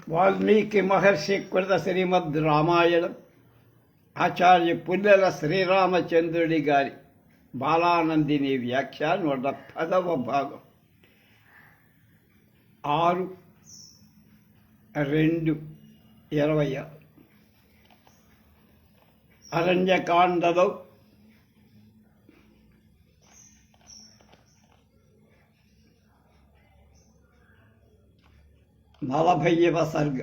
వాల్మీకి మహర్షి కృత శ్రీమద్ రామాయణం ఆచార్య పుల్లెల శ్రీరామచంద్రుడి గారి బాలానందిని వ్యాఖ్య 110వ భాగం 6/2/26 అరణ్యకాండలో నలభైవ సర్గ.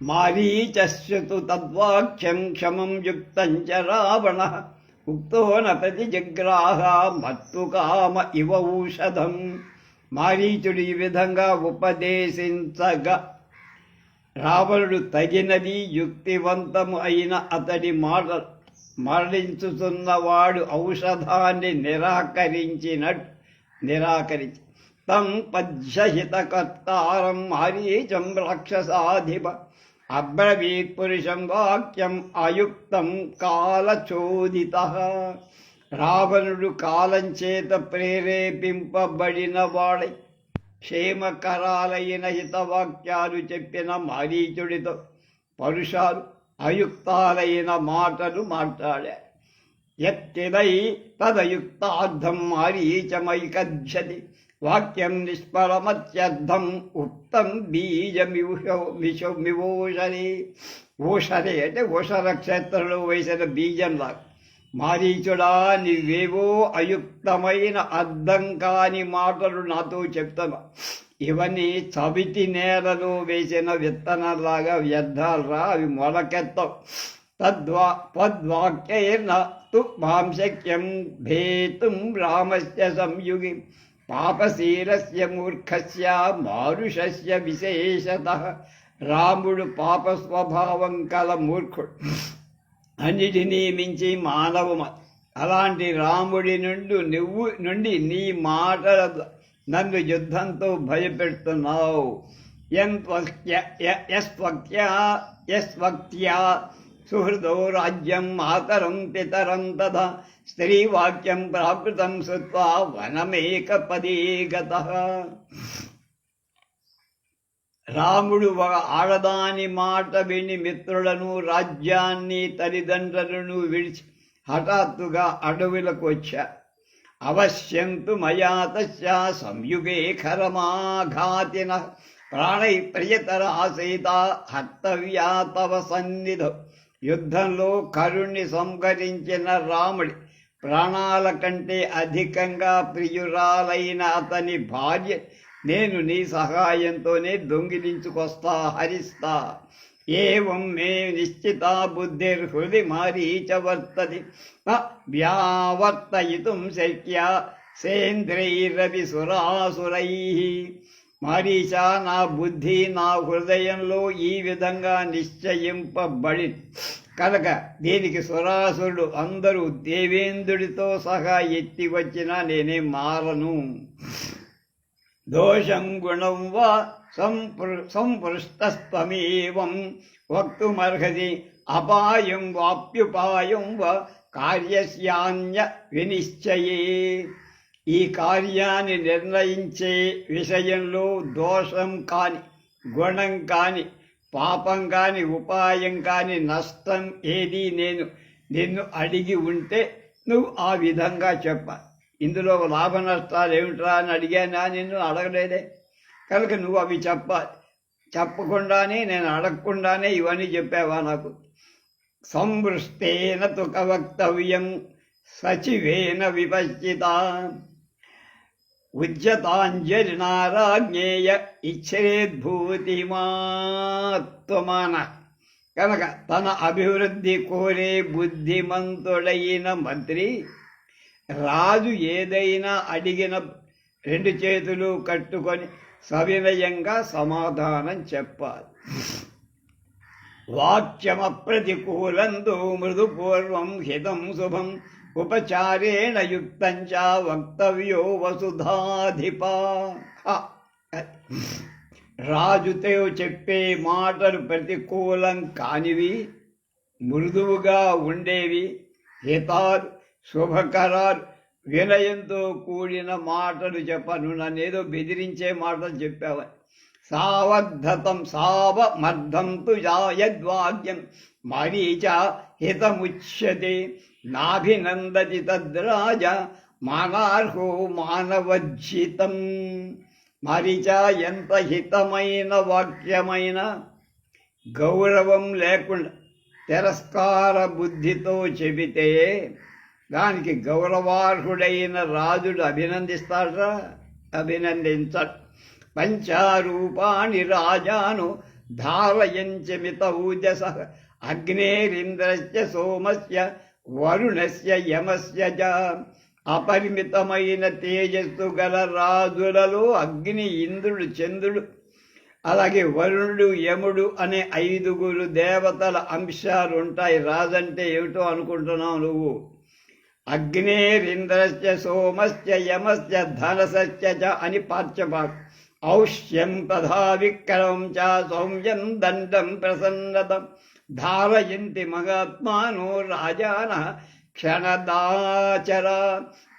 మారీచస్యతు తద్వాక్యం క్షమం యుక్తం చ రావణ ఉక్తో నపతి జగ్రాహ మత్తు కామ ఇవ ఔషధం. మారీచుడు ఈ విధంగా ఉపదేశించగా రావణుడు తగినది యుక్తివంతము అయిన అతడి మాట మరణించుతున్నవాడు ఔషధాన్ని నిరాకరించి తం పద్యహితకర్తారం మారీచం రాక్షసాధిప అబ్రవీత్ పురుషం వాక్యం అయుక్తం కాలచోదిత. రావణుడు కాలంచేత ప్రేరేపింపబడిన వాడై క్షేమకరాలైన హితవాక్యాలు చెప్పిన మారీచుడితో పరుషాలు అయుక్తాలైన మాటలు మాట్లాడాడు. యత్తిదై తదయుక్తార్థం మారీచమైకధ్యతి వాక్యం నిష్ఫలమత్యర్థం ఉక్తం బీజమివోషరే. ఓషరే అంటే ఓషర క్షేత్రంలో వేసిన బీజంలా. మారీచుడా, నీవేవో అయుక్తమైన అర్థం కాని మాటలు నాతో చెప్తాను. ఇవన్నీ చవిటి నేలలో వేసిన విత్తనాలాగా వ్యర్థాలరా, అవి మొలకెత్తవు. తద్వాక్యేన తు మాం శక్యం భేతుం రామస్య సంయుగి పాపశీలస్య మూర్ఖస్య మారుషస్య విశేషతః. రాముడు పాప స్వభావం కల మూర్ఖుడు, అన్నిటినీ మించి మానవమ. అలాంటి రాముడి నుండి నీ మాటల నన్ను యుద్ధంతో భయపెడుతున్నావు. యస్వక్త్యా సుహృదో రాజ్యం మాతరం పితరం తథా స్త్రీవాక్యం ప్రాకృతం శ్రుత్వా వనమేకపదే గతః. రాముడు ఒక ఆడదాని మాట విని మిత్రులను, రాజ్యాన్ని, తల్లిదండ్రులను విడిచి హఠాత్తుగా అడవులకు వచ్చా. అవశ్యంతు మయా తస్య సంయుగే ఖరమాఘాతిన ప్రాణై ప్రియతరాసైత హర్తవ్యా తవ సన్నిధౌ. యుద్ధంలో కరుణ్ణి సంహరించిన రాముడి ప్రాణాల కంటే అధికంగా ప్రియురాలైన అతని భార్య నేను నీ సహాయంతోనే దొంగిలించుకొస్తా, హరిస్తా. ఏవం మే నిశ్చితా బుద్ధిర్హృది మారీచ వర్తతి వ్యావర్తయితుం శక్య సేంద్రైరవి సురాసురై. మారీచ, నా బుద్ధి నా హృదయంలో ఈ విధంగా నిశ్చయింపబడి కనుక దీనికి సురాసురుడు అందరూ దేవేంద్రుడితో సహా ఎత్తి వచ్చినా నేనే మారను. దోషం గుణం వా సంపృష్టస్త్వమేవం వక్తుమర్హసి అపాయం వాప్యుపాయం వా కార్యస్యాన్య వినిశ్చయే. ఈ కార్యాన్ని నిర్ణయించే విషయంలో దోషం కాని, గుణం కాని, పాపం కాని, ఉపాయం కాని, నష్టం ఏది నేను నిన్ను అడిగి ఉంటే నువ్వు ఆ విధంగా చెప్పాలి. ఇందులో లాభ నష్టాలు ఏమిట్రా అని అడిగానా? నిన్ను అడగలేదే కనుక నువ్వు అవి చెప్పాలి. చెప్పకుండానే, నేను అడగకుండానే ఇవన్నీ చెప్పావా నాకు? సంవృష్టేన తుక వక్తవ్యం సచివేన విపశ్చిత ఉజ్జతాంజలినారాజ్ఞేయ ఇచ్చేద్భూతిమాత్వమాన. కనుక తన అభివృద్ధి కోరే బుద్ధిమంతుడైన మంత్రి రాజు ఏదైనా అడిగిన 2 చేతులు కట్టుకొని సవినయంగా సమాధానం చెప్పాలి. వాక్యమప్రతికూలంతో మృదుపూర్వం హితం శుభం ఉపచారేణ యుక్తం చ వక్తవ్యో వసుధాధిపా. రాజుతో చెప్పే మాటలు ప్రతికూలం కానివి, మృదువుగా ఉండేవి, హితాలు, శుభకరాలు, వినయంతో కూడిన మాటలు చెప్పను. నన్నేదో బెదిరించే మాటలు చెప్పావని. సావద్ధతం సావమర్ధం తు యద్వాక్యం మరీచ హితముచ్యతే నాభినందతి తద్రాజ మానార్హో మానవజ్జితం. మరీచ ఎంత హితమైన వాక్యమైన గౌరవం లేకుండా తిరస్కార బుద్ధితో చెబితే దానికి గౌరవార్హుడైన రాజుడు అభినందిస్తాడా? అభినందించడు. పంచారూపాణి రాజాను ధారయంచమిత ఊజస అగ్నేరింద్రస్య సోమస్య వరుణస్య యమస్య చ. అపరిమితమైన తేజస్సు గల రాజులలో అగ్ని, ఇంద్రుడు, చంద్రుడు, అలాగే వరుణుడు, యముడు అనే 5 దేవతల అంశాలు ఉంటాయి. రాజంటే ఏమిటో అనుకుంటున్నావు నువ్వు. అగ్నేరింద్రస్య సోమస్య యమస్య ధనసస్య చ అని పార్చబాకు. ఔష్యం తథా విక్రమం చ సౌమ్యం దండం ప్రసన్నతం ధారయంతి మహాత్మానో రాజానః క్షణదాచర.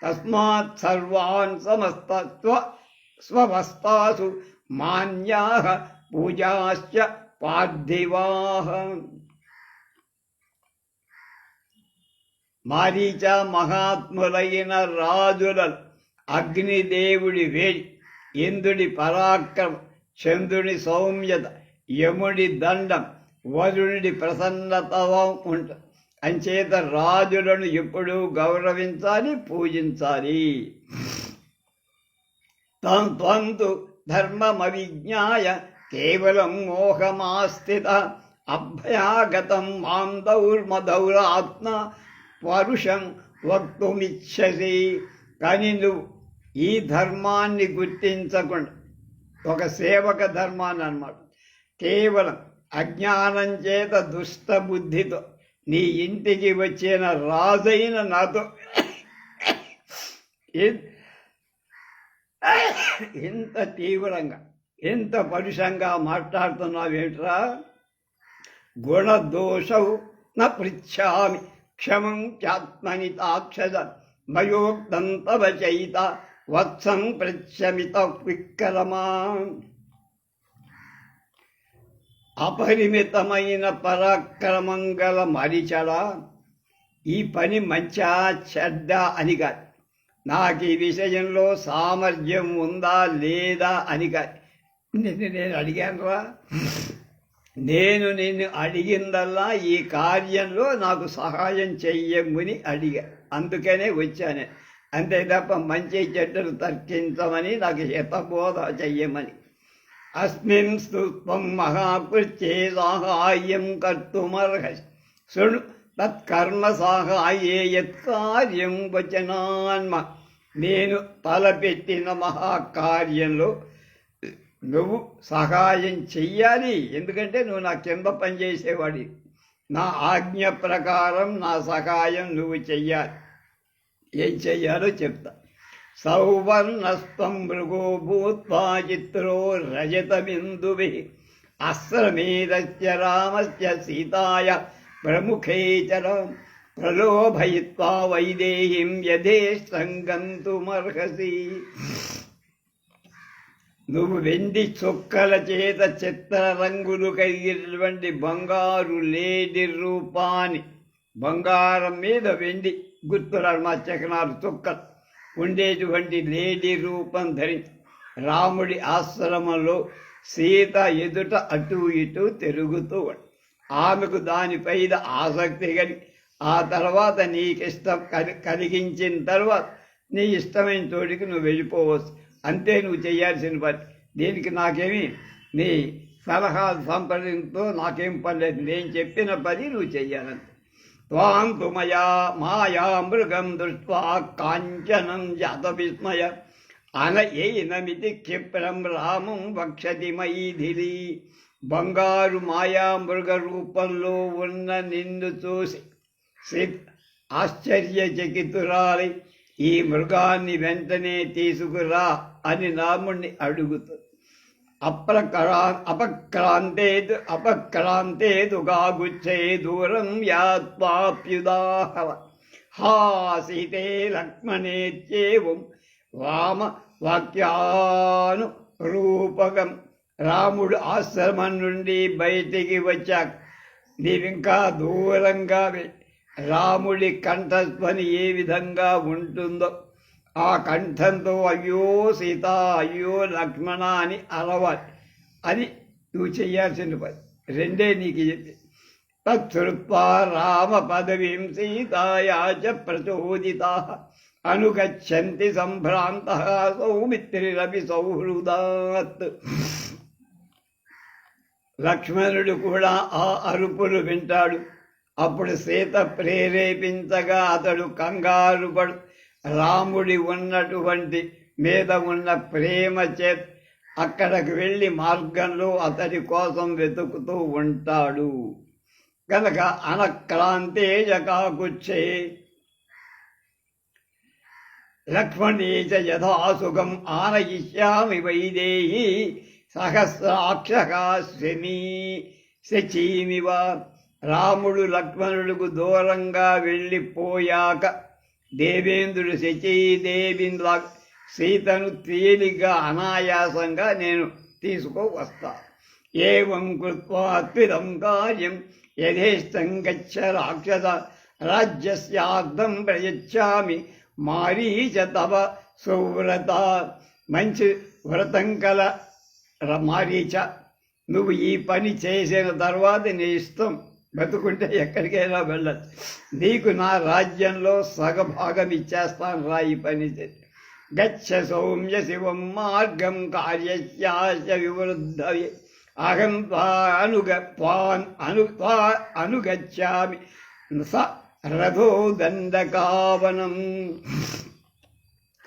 తస్మాత్ సర్వాన్ సమస్త స్వవస్తాసు మాన్యాః పూజాశ్చ పార్థివాః. మారీచ మహాత్ములైన రాజులను అగ్నిదేవుడి వేడి, ఇంద్రుడి పరాక్రమం, చంద్రుడి సౌమ్యత, యముడి దండం, వరుణుడి ప్రసన్నత ఉంటుంది. అంచేత రాజులను ఎప్పుడూ గౌరవించాలి, పూజించాలి. త్వంతు ధర్మమవిజ్ఞాయ కేవలం మోహమాస్థిత అభ్యాగతం మాం దౌర్మదౌరాత్మ పరుషం వక్తుమిచ్చసి. కానీ నువ్వు ఈ ధర్మాన్ని గుర్తించకుండా, ఒక సేవక ధర్మాన్ని అన్నమాట, కేవలం అజ్ఞానం చేత దుష్ట బుద్ధితో నీ ఇంటికి వచ్చిన రాజైన నాతో ఎంత తీవ్రంగా, ఎంత పరుషంగా మాట్లాడుతున్నావేమిట్రా? గుణదోషౌ న పృచ్ఛామి క్షమం చాత్మని తాక్షద మయోక్తం తవ చైత వత్సం పృచ్ఛమిత విక్రమా. అపరిమితమైన పరాక్రమం గల మరిచడా, ఈ పని మంచా చెడ్డా అని కాదు, నాకు ఈ విషయంలో సామర్థ్యం ఉందా లేదా అని కాదు. నేను అడిగానురా, నేను నిన్ను అడిగిందల్లా ఈ కార్యంలో నాకు సహాయం చెయ్యమని అడిగా, అందుకనే వచ్చాను. అంతే తప్ప మంచి చెడ్డలు తర్కించమని, నాకు హితబోధ చెయ్యమని. అస్మిన్ స్తుత్వం మహాకృత్యే సాహాయ్యం కర్తుమర్హసి శృణు తత్కర్మ సాహాయే యత్కార్యం వచనాన్మ. నేను తలపెట్టిన మహాకార్యంలో నువ్వు సహాయం చెయ్యాలి. ఎందుకంటే నువ్వు నా కింద పనిచేసేవాడి. నా ఆజ్ఞ ప్రకారం నా సహాయం నువ్వు చెయ్యాలి. ఏం చెయ్యాలో చెప్తా. సౌవర్ణస్త్వం మృగో భూత్వా చిత్రో రజతబిందుభిః అశ్రమేధస్య రామస్య సీతాయ ప్రముఖే చరం ప్రలోభయిత్వా వైదేహీం యథేష్టం గంతుమర్హసి. నువ్వు వెండి చొక్కల చేత చిత్రరంగులు కలిగినటువంటి బంగారు లేడి రూపాన్ని, బంగారం మీద వెండి గుర్తురాడు మా చకనాలు చొక్కలు ఉండేటువంటి లేడి రూపం ధరించి రాముడి ఆశ్రమంలో సీత ఎదుట అటు ఇటు తిరుగుతూ ఆమెకు దానిపైన ఆసక్తి కలిగి, ఆ తర్వాత నీకిష్టం కలిగించిన తర్వాత నీ ఇష్టమైన చోటికి నువ్వు వెళ్ళిపోవచ్చు. అంతే నువ్వు చేయాల్సిన పని. దీనికి నాకేమి నీ సలహా సంప్రదింపుతో నాకేం పర్లేదు. నేను చెప్పిన పని నువ్వు చెయ్యాలంతే. త్వాం తు మాయా మృగం దృష్ట్వా కాంచనం జాత విస్మయ అనయేనమితి క్షిప్రం రామం వక్షతి మైథిలి. బంగారు మాయా మృగ రూపంలో ఉన్న నిన్ను చూసి ఆశ్చర్యచకితురాలి, ఈ మృగాన్ని వెంటనే తీసుకురా అని రాముణ్ణి అడుగుతుంది. అపక్రాంతే దుగాగుచ్చే దూరం యాత్వాప్యుదాహవ హా సీతే లక్ష్మణేత్యేవం వామ వాక్యాను రూపకం రాముడు ఆశ్రమం నుండి బయటికి వచ్చాక నీవింకా దూరంగా రాముడి కంఠధ్వని ఏ విధంగా ఉంటుందో ఆ కంఠంతో అయ్యో సీత అయ్యో లక్ష్మణ అని అరవాలి. అది నువ్వు చెయ్యాల్సిన పని. రెండే నీకు చెప్పి తత్కృత్వా రామ పదవీం సీతాయా చ ప్రచోదితా అనుగచ్చంతి సంభ్రాంత సౌమిత్రిరపి సౌహృదాత్. లక్ష్మణుడు కూడా ఆ అరుపులు వింటాడు. అప్పుడు సీత ప్రేరేపించగా అతడు కంగారు పడు రాముడి ఉన్నటువంటి మీద ఉన్న ప్రేమ చేత అక్కడికి వెళ్ళి మార్గంలో అతడి కోసం వెతుకుతూ ఉంటాడు. కనుక అనక్రాంతేజ కాకుచ్చే లక్ష్మణేచ యథాసుఖం ఆనయిష్యామి వైదేహి సహస్రాక్షకాశ్వమీ శచీమివ. రాముడు లక్ష్మణుడికి దూరంగా వెళ్ళిపోయాక దేవేంద్రుడు శచీదేవిలా సీతను తేలిగ్గా అనాయాసంగా నేను తీసుకువస్తా. ఏవం కృత్వాత్విదం కార్యం యథేష్టం గచ్చ రాక్షస రాజ్యస్యార్థం ప్రయచ్చామి మారీచ తవ సువ్రత. మంచి వ్రతం కల మారీచ, నువ్వు ఈ పని చేసిన తర్వాత నీ ఇష్టం, బతుకుంటే ఎక్కడికైనా వెళ్ళచ్చు. నీకు నా రాజ్యంలో సగభాగం ఇచ్చేస్తాను రా ఈ పని చేసి. గచ్చ సౌమ్య శివం మార్గం కార్యస్యాశ వివృద్ధవే అహం అనుగచ్చామి స రథో దండకావనం.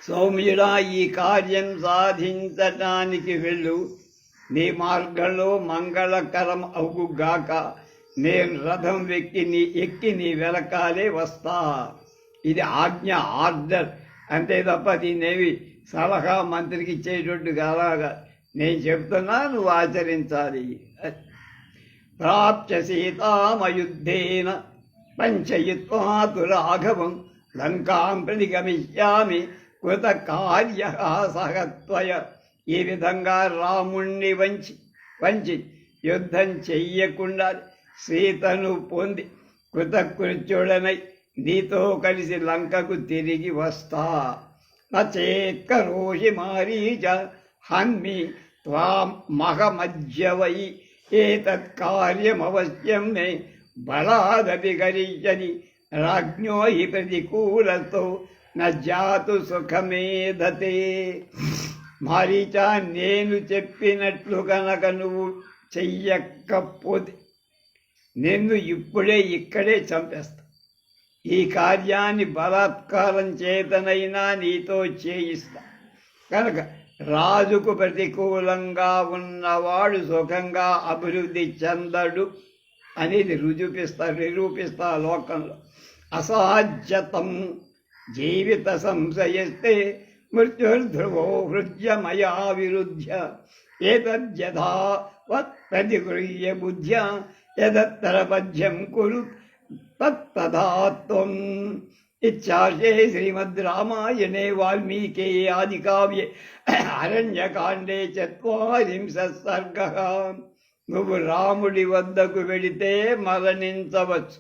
సౌమ్యుడా, ఈ కార్యం సాధించటానికి వెళ్ళు. నీ మార్గంలో మంగళకరం అవుగాక. నేను రథం ఎక్కి నీ వెనకాలే వస్తా. ఇది ఆజ్ఞ, ఆర్డర్ అంతే తప్ప దీన్నేవి సలహా మంత్రికి ఇచ్చేటట్టు కాలాగా నేను చెప్తున్నా, నువ్వు ఆచరించాలి. ప్రాప్య సీతామయుద్ధేన పంచయిత్వా తు రాఘవం లంకాం ప్రతిగమిష్యామి కృత కార్య సహత్వయ. ఈ విధంగా రాముణ్ణి వంచి యుద్ధం చెయ్యకుండా సీతను పొంది కృతకృత్యుడనై నీతో కలిసి లంకకు తిరిగి వస్తా. నచేత్కరోషి మారీచ హన్మి త్వాం మహమజ్యవై ఏతత్ కార్యమవశ్యం మే బలాదపి గరీయని రాజ్ఞో హి ప్రతికూలతో నజాతు సుఖమేధతే. మారీచ, నేను చెప్పినట్లు కనుక నువ్వు చెయ్యకపోతే నిన్ను ఇక్కడే చంపేస్తా. ఈ కార్యాన్ని బలాత్కారం చేతనైనా నీతో చేయిస్తా. కనుక రాజుకు ప్రతికూలంగా ఉన్నవాడు సుఖంగా అభివృద్ధి చెందడు అనేది నిరూపిస్తా లోకంలో. అసాధ్యతం జీవిత సంశయస్తే మృత్యుర్ధ్రువో హృద్యమయా విరుధ్య ఏతద్యథావత్ ప్రతిగృహ్య బుద్ధ్యా యదత్తరపద్యం కురు తత్తథాత్వం. ఇత్యాశే శ్రీమద్ రామాయణే వాల్మీకి ఆది కావ్యే అరణ్యకాండే 40 సర్గః. నువ్వు రాముడి వద్దకు వెళితే మరణించవచ్చు,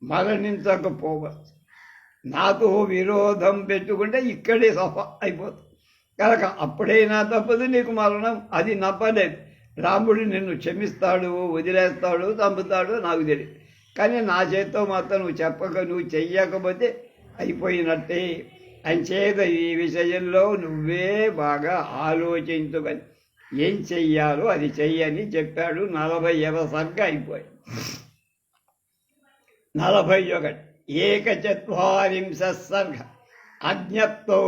మరణించకపోవచ్చు. నాతో విరోధం పెట్టుకుంటే ఇక్కడే సఫా అయిపోతుంది. కనుక అప్పుడైనా తప్పదు నీకు మరణం. అది నప్పలేదు. రాముడు నిన్ను క్షమిస్తాడు, వదిలేస్తాడు, చంపుతాడు నాకు తెలియదు. కానీ నా చేత్తో మాత్రం నువ్వు చెయ్యకపోతే అయిపోయినట్టే. అంచేత ఈ విషయంలో నువ్వే బాగా ఆలోచించుకొని ఏం చెయ్యాలో అది చెయ్యని చెప్పాడు. 40వ సర్గ అయిపోయి. 41 ఏకచత్వారింశ సర్గ. అజ్ఞప్తో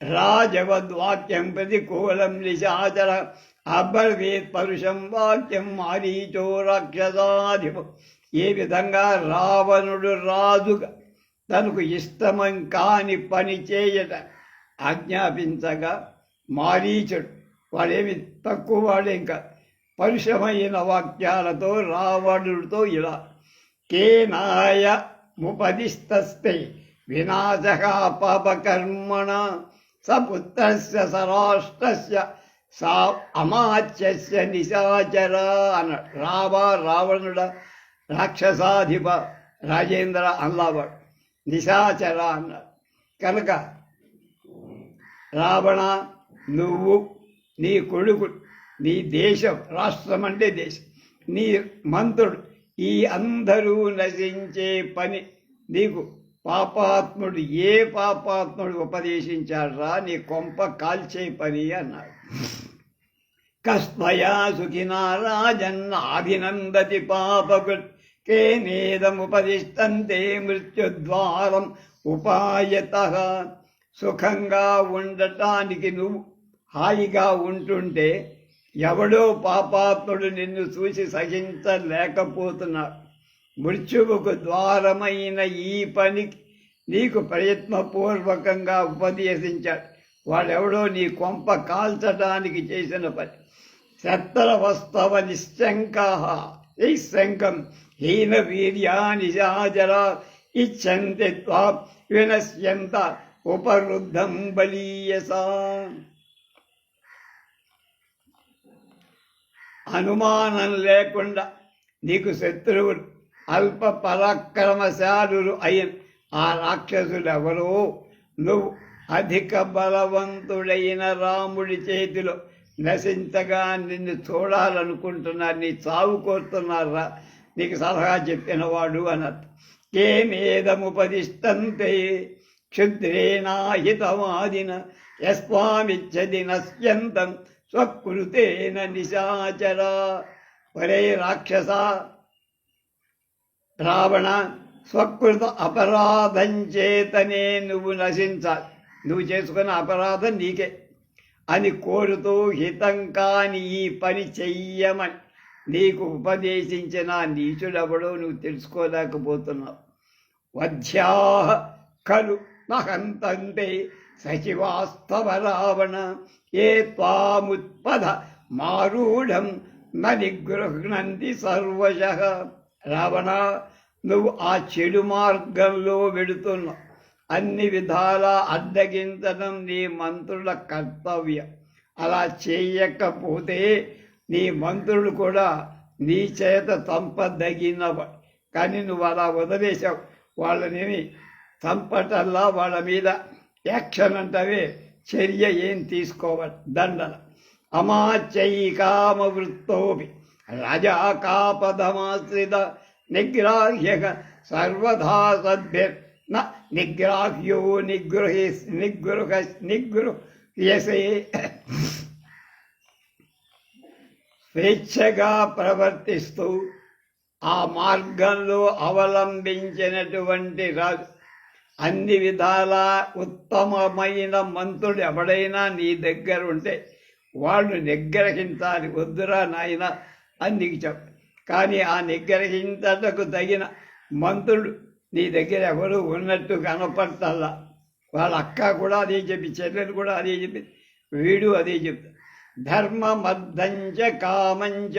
రాజవద్వాక్యం ప్రతికూలం నిశాచర అబ్రవీత్ పరుషం వాక్యం మారీచో రాక్షసాధిపం. ఏ విధంగా రావణుడు రాజుగా తనకు ఇష్టం కాని పని చేయట ఆజ్ఞాపించగా మారీచుడు వాడేమి తక్కువ వాడేం కాదు, పరుషమైన వాక్యాలతో రావణుడితో ఇలా కేనాయ ముపదిస్తస్తే వినాశ పాపకర్మణ సపుత్రస్య సరాష్ట్రస్య సా అమాత్యస్య నిశాచర అన్నాడు. రావణుడ రాక్షసాధిప రాజేంద్ర అల్లావాడు నిశాచర అన్నాడు. కనుక రావణ, నువ్వు, నీ కొడుకు, నీ దేశం, రాష్ట్రం అంటే దేశం, నీ మంత్రుడు, ఈ అందరూ నశించే పని నీకు పాపాత్ముడు ఏ పాపాత్ముడు ఉపదేశించాడ్రా? నీ కొంప కాల్చే పని అన్నాడు. కస్మయా సుఖినా రాజన్నాభినందతి పాపకృత్ కేనేదముపదిష్టంతే మృత్యుద్వారం ఉపాయతః. సుఖంగా ఉండటానికి నువ్వు హాయిగా ఉంటుంటే ఎవడో పాపాత్ముడు నిన్ను చూసి సహించలేకపోతున్నాడు. మృత్యువుకు ద్వారమైన ఈ పనికి నీకు ప్రయత్నపూర్వకంగా ఉపదేశించాడు. వాడెవడో నీ కొంప కాల్చడానికి చేసిన పని. శత్రవస్తవ నిశ్శంకం హీన వీర్యాని శాచర ఇచ్చంతి త్వా వినశ్యంత ఉపరుద్ధం బలీయసా. అనుమానం లేకుండా నీకు శత్రువులు అల్ప పరాక్రమశాలులు అయిన ఆ రాక్షసులెవరో నువ్వు అధిక బలవంతుడైన రాముడి చేతిలో నశించగా నిన్ను చూడాలనుకుంటున్నారు, నీ చావు కోరుతున్నారా? నీకు సలహా చెప్పినవాడు అన్నట్టు. కేమేదముపదిష్టంతే క్షుద్రేణాహితవాదిన యస్వామిచ్చది నశ్యంతం స్వకృతేన నిశాచర. ఒరే రాక్షస రావణ, స్వకృత అపరాధం చేతనే నువ్వు నశించాలి, నువ్వు చేసుకున్న అపరాధం నీకే అని కోరుతూ హితం కాని ఈ పని చెయ్యమని నీకు ఉపదేశించిన నీచుడెవడో నువ్వు తెలుసుకోలేకపోతున్నావు. వధ్యాః ఖలు నహంతంతే సచివాస్తవ రావణ ఏ త్వాముత్పద మారూఢం న నిగృహ్ణంతి సర్వశః. రావణ, నువ్వు ఆ చెడు మార్గంలో వెడుతున్నావు. అన్ని విధాలా అడ్డగించడం నీ మంత్రుల కర్తవ్యం. అలా చేయకపోతే నీ మంత్రులు కూడా నీ చేత చంపదగినవ. కానీ నువ్వు అలా వదిలేసావు. వాళ్ళని చంపటల్లా వాళ్ళ మీద యాక్షన్ అంటవే, చర్య ఏం తీసుకోవాలి, దండన. అమాచైకామ వృత్తోపి రాజా కాపదమాశ్రిత నిగ్రాహ్య సర్వధా సద్భిర్ న నిగ్రాహ్యో నిగృహ్యసే. స్వేచ్ఛగా ప్రవర్తిస్తూ ఆ మార్గంలో అవలంబించినటువంటి రాజు అన్ని విధాలా ఉత్తమమైన మంత్రుడు ఎవడైనా నీ దగ్గర ఉంటే వాళ్ళు నిగ్రహించాలి. వద్దురా నాయన అని నీకు చెప్ప. కానీ ఆ నిగ్రహించటకు తగిన మంత్రుడు నీ దగ్గర ఎవరు ఉన్నట్టు కనపడతల్లా. వాళ్ళ అక్క కూడా అదే చెప్పి, చెల్లెలు కూడా అదే చెప్పి, వీడు అదే చెప్తాడు. ధర్మమర్ధంచ కామంచ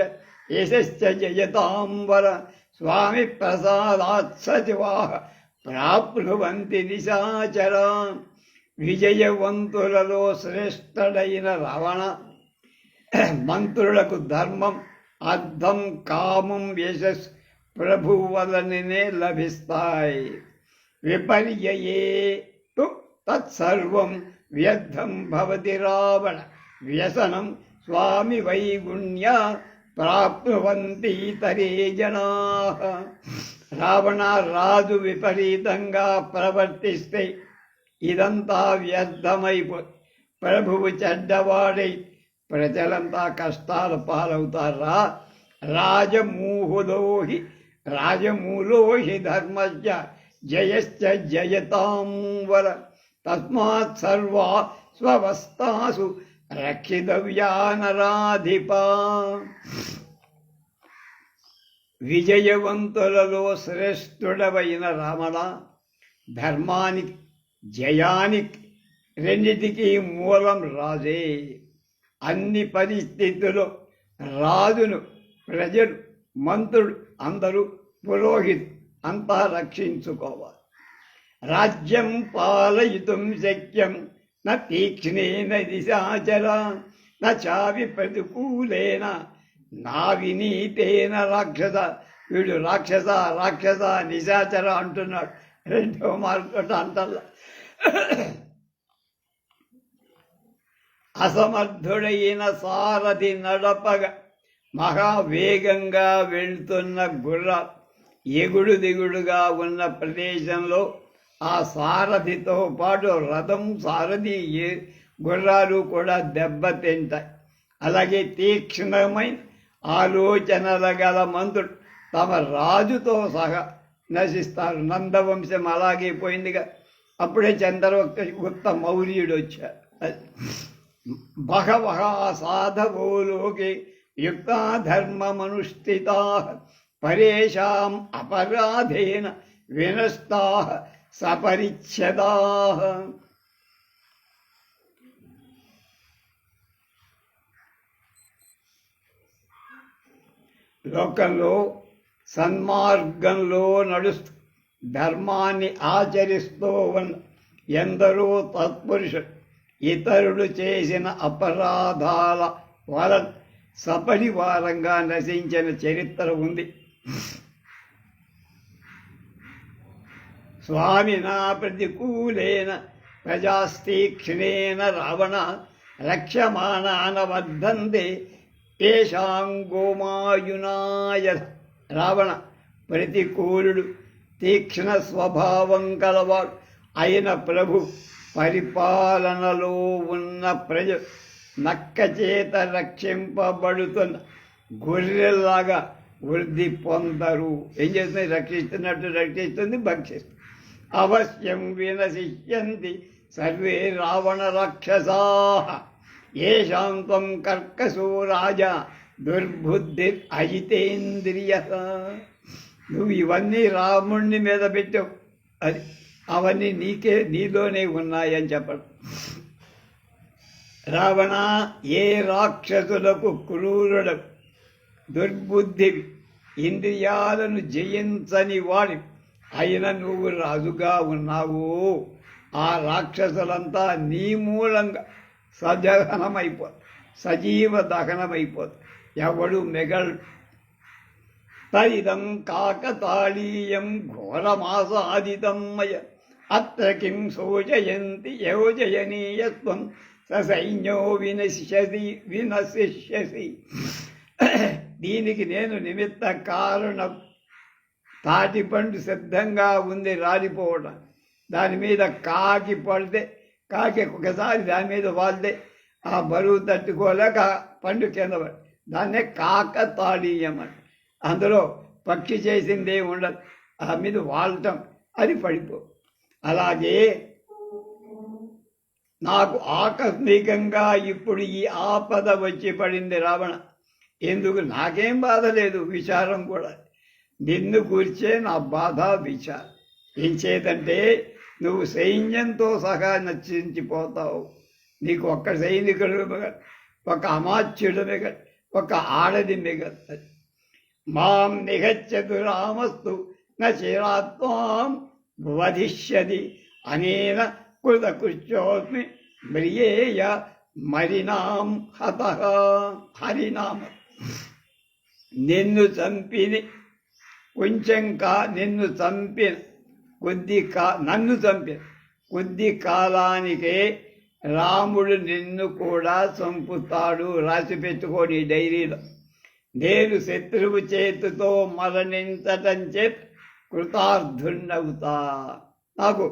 యశశ్చ జయతాంబర స్వామి ప్రసాదాత్ సచివాః ప్రాప్నువంతి నిశాచర. విజయవంతులలో శ్రేష్ఠుడైన రావణ, మంత్రులకు ధర్మం, అర్థం, కామం, యశస్సు ప్రభువు వలననే లభిస్తాయి. విపర్యయేతు తత్సర్వం వ్యర్థం భవతి రావణ వ్యసనం స్వామి వైగుణ్య ప్రాప్నువంతి ఇతరే జనాః. రావణ, రాజు విపరీతంగా ప్రవర్తిస్తే ఇదంతా వ్యర్థమైపో. ప్రభువు చెడ్డవాడై ప్రజలంతా కష్టాల పాలవుతారా. రాజమూలోహి ధర్మస్య జయశ్చ జయతాంవర తస్మాత్ సర్వా స్వవస్థాసు రక్షితవ్యా నరాధిపా. విజయవంతులలో శ్రేష్ఠుడవైన రామణ, ధర్మానికి జయానికి రెండిటికీ మూలం రాజే. అన్ని పరిస్థితుల్లో రాజును ప్రజలు, మంత్రులు, అందరూ పురోహితు అంతా రక్షించుకోవాలి. రాజ్యం పాలయితుం శక్యం న తీక్ష్ణేన దిశాచర నావి ప్రతికూలేన నా వినీతేన రాక్షస. వీడు రాక్షస రాక్షస నిశాచర అంటున్నాడు. రెండో మార్గట అంటల్లా. అసమర్థుడైన సారథి నడపగా మహావేగంగా వెళ్తున్న గుర్రాలు ఎగుడు దిగుడుగా ఉన్న ప్రదేశంలో ఆ సారథితో పాటు రథం సారథి గుర్రాలు కూడా దెబ్బతింటాయి. అలాగే తీక్ష్ణమైన ఆలోచనల గల మంత్రుడు తమ రాజుతో సహా నశిస్తారు. నందవంశం అలాగే పోయిందిగా. అప్పుడే చంద్రగుప్త మౌర్యుడు వచ్చారు. బహవః సాధవో లోకే యుక్తా ధర్మమనుష్ఠితా పరేషాం అపరాధేన వినష్టా సపరిచ్ఛదా. లోకంలో సన్మార్గంలో నడుస్తూ ధర్మాన్ని ఆచరిస్తూ ఉన్న ఎందరో తత్పురుషులు ఇతరులు చేసిన అపరాధాల వలన సపరివారంగా నశించిన చరిత్ర ఉంది. స్వామినా ప్రతికూలేన ప్రజాస్తీక్ష్ణేన రావణ రక్ష్యమాణాన వర్ధంతే తేషాం గోమాయునాయ. రావణ ప్రతికూలుడు, తీక్ష్ణ స్వభావం కలవాడు అయిన ప్రభు పరిపాలనలో ఉన్న ప్రజలు నక్క చేత రక్షింపబడుతున్న గొర్రెల్లాగా వృద్ధి పొందరు. ఏం చేస్తుంది? రక్షిస్తున్నట్టు రక్షిస్తుంది, భక్షిస్తుంది. అవశ్యం వినశిష్యంతి సర్వే రావణ రాక్షసా ఏషాం త్వం కర్కశో రాజా దుర్బుద్ధి అజితేంద్రియ. నువ్వు ఇవన్నీ రాముణ్ణి మీద పెట్టావు, అది అవన్నీ నీలోనే ఉన్నాయని చెప్పడం. రావణ ఏ రాక్షసులకు క్రూరుడు, దుర్బుద్ధి, ఇంద్రియాలను జయించని వాడి అయిన నువ్వు రాజుగా ఉన్నావు. ఆ రాక్షసులంతా నీ మూలంగా సజీవ దహనమైపోదు. ఎవడు మెగల్. తైదం కాకతాళీయం ఘోరమాసాదితం మయ అత్ర కిం శోచయంతి యోజయనీయత్వం సైన్యో వినశిష్యసి. దీనికి నేను నిమిత్త కారణం. తాటిపండు సిద్ధంగా ఉంది రాలిపోవడం. దాని మీద కాకి పడితే, కాకి ఒకసారి దాని మీద వాళ్తే ఆ బరువు తట్టుకోలేక పండు కింద పడి, దాన్నే కాకతాళీయం అని. అందులో పక్షి చేసిందే ఉండదు, ఆ మీద వాళ్లటం, అది పడిపో. అలాగే నాకు ఆకస్మికంగా ఇప్పుడు ఈ ఆపద వచ్చి పడింది రావణ. ఎందుకు? నాకేం బాధ లేదు, విచారం కూడా. నిన్ను కూర్చే నా బాధ విచారం. ఏం చేతంటే నువ్వు సైన్యంతో సహా నశించిపోతావు. నీకు ఒక్క సైనికుడు మిగలు, ఒక అమాత్యుడు మిగలు, ఒక ఆడది మిగలుతుంది. మాం నిగచ్చతు రామస్తు నచిరాత్మాం వధిష్యతి అనేన కృతకృత్యోస్మి మ్రియేయ మరినాం హతః. హరినామ. నిన్ను చంపిని కొంచెం నిన్ను చంపిన నన్ను చంపిన కొద్ది కాలానికే రాముడు నిన్ను కూడా చంపుతాడు. రాసి పెట్టుకోని డైరీలో. నేను శత్రువు చేతితో మరణించటం చేత కృతార్థుండవుతా. నాకు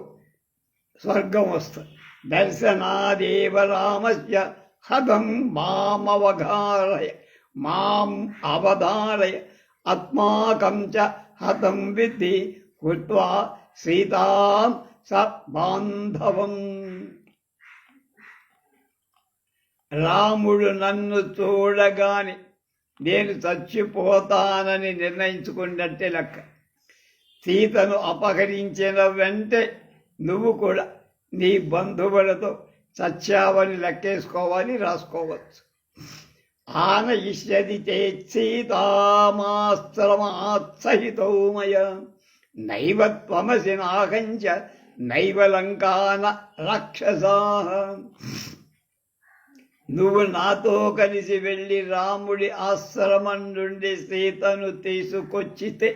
స్వర్గం వస్తుంది. దర్శనాదేవ రామస్య హతం మామవగారయ మాం అవధారయ ఆత్మాకం చ హతం విద్ధి కృత్వా సీతాం స బాంధవం. రాముడు నన్ను చూడగాని నేను చచ్చిపోతానని నిర్ణయించుకున్నట్టే లెక్క. సీతను అపహరించిన వెంటే నువ్వు కూడా నీ బంధువులతో చచ్చావని లెక్కేసుకోవాలి, రాసుకోవచ్చు. ఆనయిష్యది చేత్సీతామాస్త్రమాత్సహితౌమయ నైవ త్వమసి నాకంచ నైవలంకాన రాక్షసా. నువ్వు నాతో కలిసి వెళ్ళి రాముడి ఆశ్రమం నుండి సీతను తీసుకొచ్చితే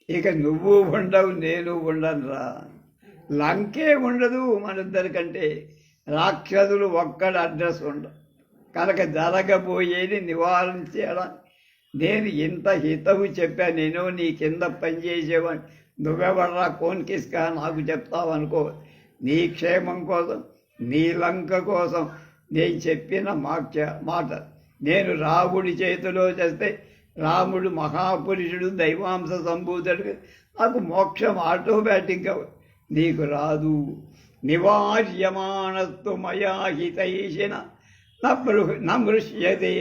ఇక నువ్వు ఉండవు, నేను ఉండనురా. లంకే ఉండదు మనిద్దరికంటే. రాక్షసులు ఒక్కడ అడ్రస్ ఉండవు. కనుక జరగబోయేది నివారించడం. నేను ఇంత హితవు చెప్పా, నేను నీ కింద పనిచేసేవాడిని. నువ్వెవర్రా కోన్కిస్కా నాకు చెప్తావు అనుకో. నీ క్షేమం కోసం, నీ లంక కోసం నేను చెప్పిన మాట. నేను రాముడి చేతిలో చేస్తే రాముడు మహాపురుషుడు, దైవాంశ సంభూతుడు, నాకు మోక్షం ఆటోమేటిక్గా. నీకు రాదు. నివార్యమాణస్తు మయా హితైషిణ నమృష్యతే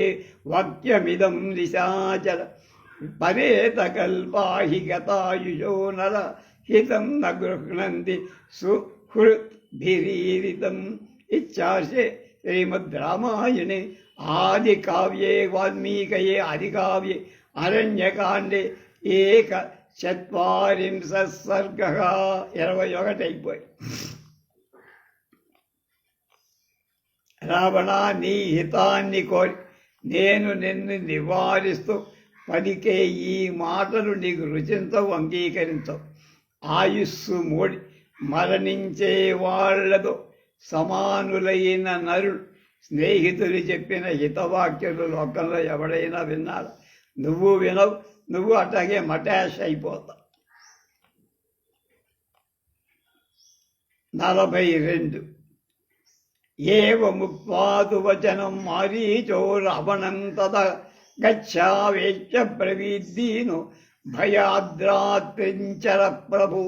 వాక్యమిదం నిశాచర పరేతకల్పాహి గతాయుషో నర హితం న గృహ్ణంతి సుహృద్భిరీరితం. ఇచ్చాశే శ్రీమద్ రామాయణే ఆది కావ్యే వాల్మీకయే ఆదికావ్యే అరణ్యకాండే 140 సర్గ 21 అయిపోయి. రావణ, నీ హితాన్ని కోరి నేను నిన్ను నివారిస్తూ పలికే ఈ మాటలు నీకు రుచించవు, అంగీకరించవు. ఆయుస్సు మూడి మరణించే వాళ్లతో సమానులైన నరుడు స్నేహితులు చెప్పిన హితవాక్యులు లోకంలో ఎవడైనా విన్నాడు? నువ్వు వినవు. నువ్వు అట్లాగే మటాష్ అయిపోతావు. 42 ఏవముక్త్వాతు వచనం మారీచో రావణం తద గచ్ఛావేశ్చ బ్రవీద్దీను భయాద్రాత్రించర ప్రభు.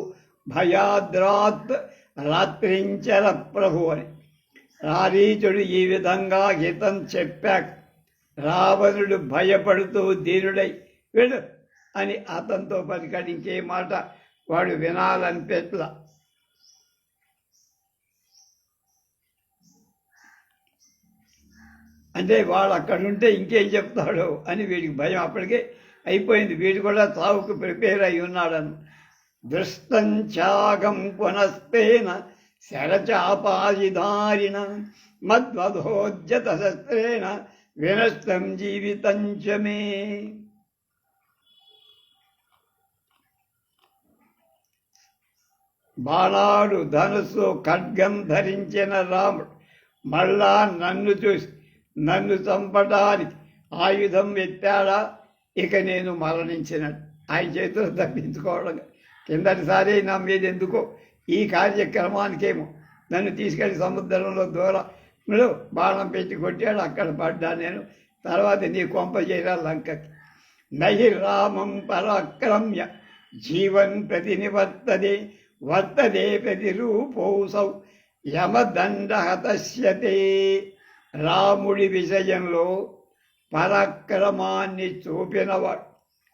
భయాద్రాత్ రాత్రించర ప్రభు అని మారీచుడు ఈ విధంగా హితం చెప్పాక రావణుడు భయపడుతూ ధీరుడై వెళ్ళు అని అతనితో పరికరించే మాట వాడు వినాలనిపెట్ల. అంటే వాడు అక్కడుంటే ఇంకేం చెప్తాడో అని వీడికి భయం అప్పటికే అయిపోయింది. వీడు కూడా చావుకు ప్రిపేర్ అయి ఉన్నాడని. దృష్టంచాగం పునస్తేన శరచాపాదిధారిణ మద్వధోజ్యత శస్త్రేణ వినష్టం జీవితం చ మే. బాణాడు ధనుస్సు ఖడ్గం ధరించిన రాముడు మళ్ళా నన్ను చూసి నన్ను చంపడానికి ఆయుధం ఎత్తాడా? ఇక నేను మరణించినట్టు. ఆయన చేతులు తప్పించుకోవడం. కిందటిసారి నా మీద ఎందుకో ఈ కార్యక్రమానికేమో నన్ను తీసుకెళ్ళి సముద్రంలో దూరంలో బాణం పెట్టి కొట్టాడు. అక్కడ పడ్డా నేను. తర్వాత నీ కొంప చేరా లంకకి. నహి రామం పరాక్రమ్య జీవన్ ప్రతి నివర్తదే వర్తదే ప్రతిరూపోసౌ యమదండహతస్యతే. రాముడి విషయంలో పరాక్రమాన్ని చూపినవాడు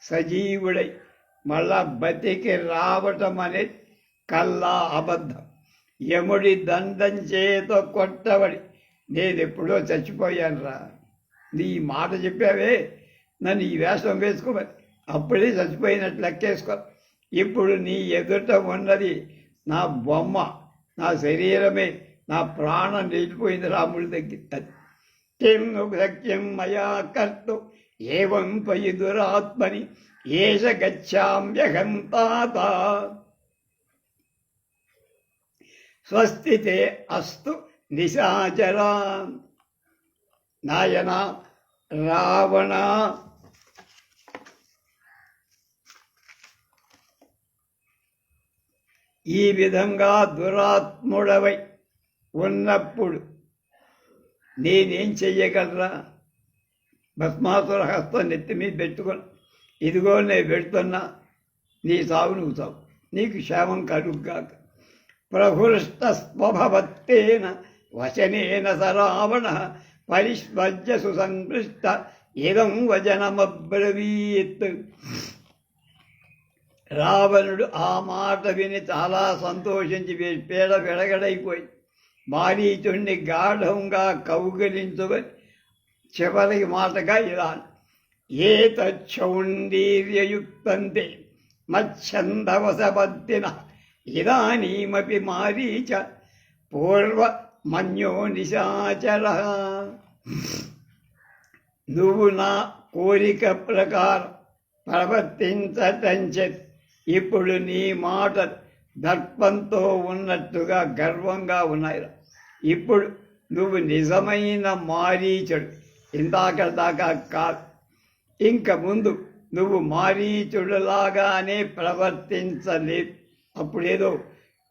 సజీవుడై మళ్ళా బతికి రావటం అనేది కల్లా అబద్ధం. యముడి దండం చేత కొట్టబడి నేనెప్పుడో చచ్చిపోయాను రా. నీ మాట చెప్పావే, నన్ను ఈ వేషం వేసుకోమని, అప్పుడే చచ్చిపోయినట్లు లెక్కేసుకో. ఇప్పుడు నీ ఎదుట ఉన్నది నా బొమ్మ, నా శరీరమే, నా ప్రాణం నిలిచిపోయింది రాముడి దగ్గర. కిం సఖ్యం మయా కర్తు ఏవం త్వయి దురాత్మని ఏష గచ్ఛామ్యహం తాత. స్వస్తితే అస్తు నిశాచరా. నాయన రావణ, ఈ విధంగా దురాత్ముడవై ఉన్నప్పుడు నేనేం చెయ్యగలరా? భస్మాసుర హస్తం నెత్తి మీద పెట్టుకొని ఇదిగో నేను పెడుతున్నా, నీ సాగు నువ్వు సాగు, నీకు క్షేమం కలుగుగాక. ప్రభృష్టస్వభవత్తేన వచనేన స రావణ పరిష్వజ్య సుసంపృష్ట ఇదం వచనమబ్రవీత్. రావణుడు ఆ మాట విని చాలా సంతోషించి పేడ విడగడైపోయి మారీచుణ్ణి గాఢంగా కౌగిలించుకొని చివరి మాటగా ఇలా: ఏతచ్చౌండీర్యయుక్తంతే మచ్ఛందవశబద్ధిన ఇదానీమపి మారీచ పూర్వ మన్యో నిశాచర. నువ్వు నా కోరిక ప్రకారం ప్రవర్తించటంచే ఇప్పుడు నీ మాట దర్పంతో ఉన్నట్టుగా గర్వంగా ఉన్నాయి. ఇప్పుడు నువ్వు నిజమైన మారీచుడు, ఇందాక దాకా కాదు. ఇంక ముందు నువ్వు మారీచుడులాగానే ప్రవర్తించలేదు. అప్పుడేదో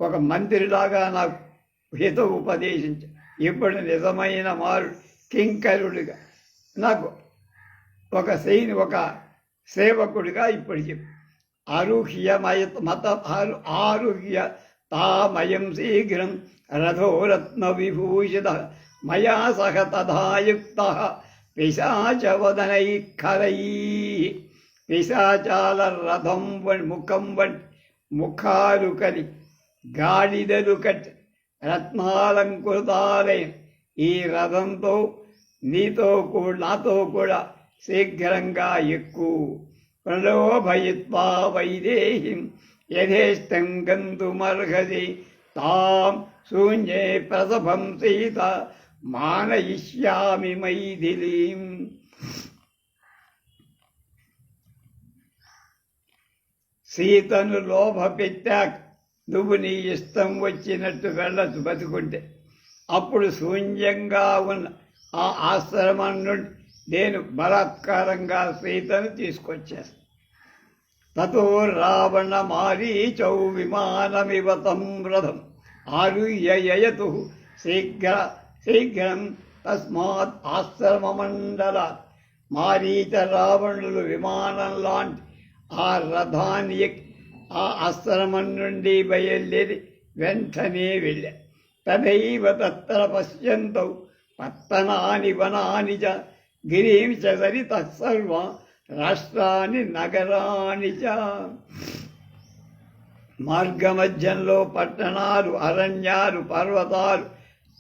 ఒక మంత్రిలాగా నాకు హిత ఉపదేశించు. ఇప్పుడు నిజమైన కింకరుడిగా నాకు ఒక సేవకుడిగా ఇప్పుడు చెప్పు. ఆరుహ్య తామయం శీఘ్రం రథోరత్న విభూషిత మయా సహ తథాయుక్త పిశాచవదనైఃఖరై. పిశాచాల రథం ముఖం వంటి ముఖాలు కలి గాడిదలు కట్టి రత్నాలంకృతాలైన ఈ రథంతో నాతో కూడా శీఘ్రంగా ఎక్కువ. ప్రలోభయిత్వా వైదేహిం యథేష్టం గంతుమర్హసి తాం శూన్యే ప్రసభం సీత మానయిష్యామి మైథిలీం. సీతను లోభ పెట్టాక నువ్వు నీ ఇష్టం వచ్చినట్టు వెళ్ళచ్చు బతుకుంటే. అప్పుడు శూన్యంగా ఉన్న ఆ ఆశ్రమం నుండి నేను బలాత్కారంగా సీతను తీసుకొచ్చాను. తతో రావణ మారీచౌ విమానమివ తం రథం ఆరుహ్యయతు శీఘ్రం తస్మాత్ ఆశ్రమమండలాత్. మారీచ రావణులు విమానం లాంటి ఆ రథాన్ని ఆ ఆశ్రమం నుండి బయలుదేరి వెంటనే వెళ్ళా. తదైవ తత్ర పశ్యంతౌ పత్తనాని వనాని చ గిరీం చ సరితః సర్వ రాష్ట్రాన్ని నగరాన్ని చ. మార్గమధ్యంలో పట్టణాలు, అరణ్యాలు, పర్వతాలు,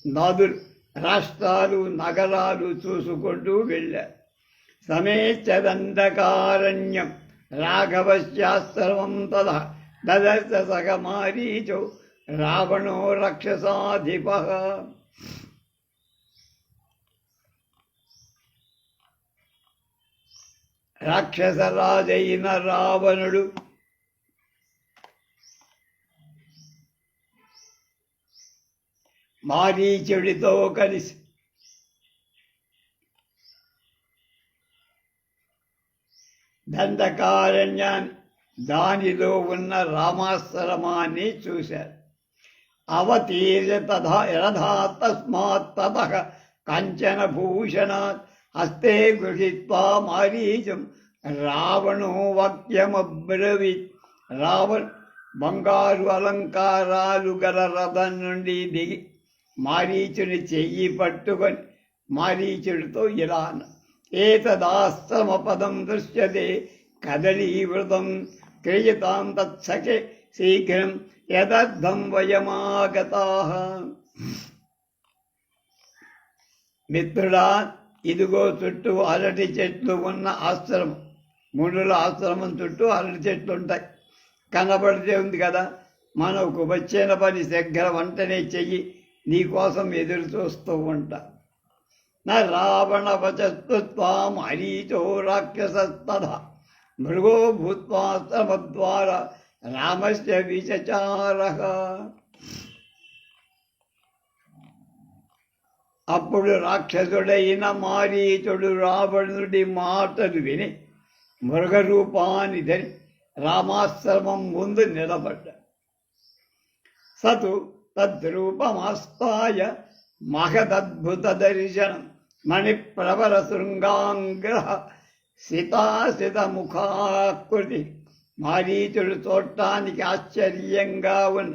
నదులు, రాష్ట్రాలు, నగరాలు చూసుకుంటూ వెళ్ళారు. సమేచ్చదండకారణ్యం రాఘవశ్యాశ్రమం తదా దదర్శ సగ మారీచో రావణో రక్షసాధిప. రాక్షసరాజైన రావణుడు మారీచుడితో కలిసి దండకారణ్యాన్ని, దానిలో ఉన్న రామాశ్రమాన్ని చూశారు. అవతీర్య రథా తస్మాత్ తతః కంచన భూషణాత్ హస్తే గృహీత్వా మారీచం రావణో వాక్యమబ్రవీత్. రావణ్ బంగారు అలంకారాలు గల రథం నుండి దిగి మారీచుని చెయ్యి పట్టుకొని మారీచుడితో ఇలా అన్న. ఏతదాశ్రమపదం దృశ్యతే కదలీవృతం క్రియతాం తత్సఖే శీఘ్రం యదర్థం వయమాగతాః. మిత్రుడా, ఇదిగో చుట్టూ అరటి చెట్లు ఉన్న ఆశ్రమం. మునుల ఆశ్రమం చుట్టూ అరటి చెట్లు ఉంటాయి. కనబడితే ఉంది కదా, మనకు వచ్చిన పని శీఘ్ర వెంటనే చెయ్యి, నీకోసం ఎదురు చూస్తూ ఉంటా. నా రావణ వచస్తు త్వాం హరీచో రాక్షసస్తథా మృగో భూత్వాశ్రమద్వారా రామస్య విచచారః. అప్పుడు రాక్షసుడైన మారీచుడు రావణుడి మాటలు విని మృగరూపాన్ని ధరి రామాశ్రమం ముందు నిలబడ్డాడు. సతు తద్రూపమాస్తాయ మహదద్భుత దర్శనం మణిప్రవర శృంగాంగ్రహ సితాసిత ముఖాకృతి. మారీచుడు చూడటానికి ఆశ్చర్యంగా ఉన్న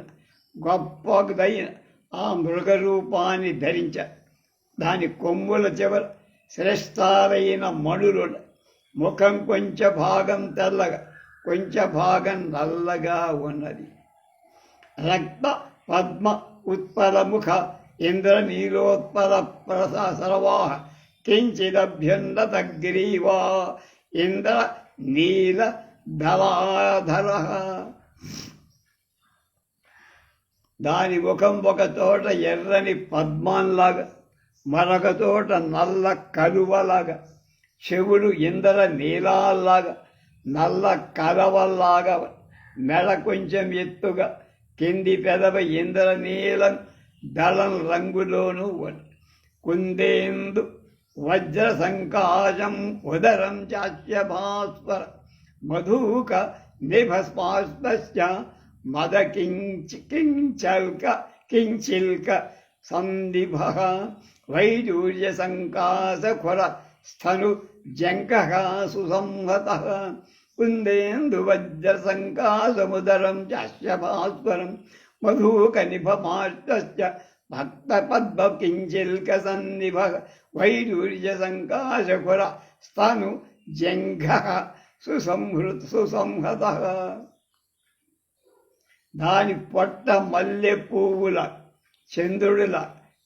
గొప్పదైన ఆ మృగరూపాన్ని ధరించాడు. దాని కొమ్ముల చివర శ్రేష్టాలైన మణులు. ముఖం కొంచెం భాగం తెల్లగా, కొంచెం భాగం నల్లగా ఉన్నది. రక్త పద్మ ఉత్పల ముఖ ఇంద్రనీలోత్పల సర్వాహ కించిదభ్యున్నత గ్రీవా ఇంద్ర నీల దళాధర. దాని ముఖం ఒక చోట ఎర్రని పద్మంలాగా, మరొక చోట నల్ల కలువలాగా, చెవులు ఇంద్ర నీలాల్లాగా, నల్ల కలవల్లాగా, మెడ కొంచెం ఎత్తుగా, కింది పెదవ ఇంద్ర నీలం దళం రంగులోనూ కుందేందు వజ్ర సంకాశం ఉదరం చాస్యభాస్వర మధూక నిభస్పాస్పశ్చ మద కించిల్క సందిభ వైడూర్య సంకాశఖుర స్థను జంక సుసంహత కుందేందు వజ్ర సంకాశముదరం చాస్యభాస్వరం మధూక నిభమాశ్చ భక్త పద్మ కించిల్క సన్నిభ వైడూర్య సంకాశఖుర స్థను జంఘ సుసంహత. దాని పొట్ట మల్లె పువ్వుల చంద్రుడిల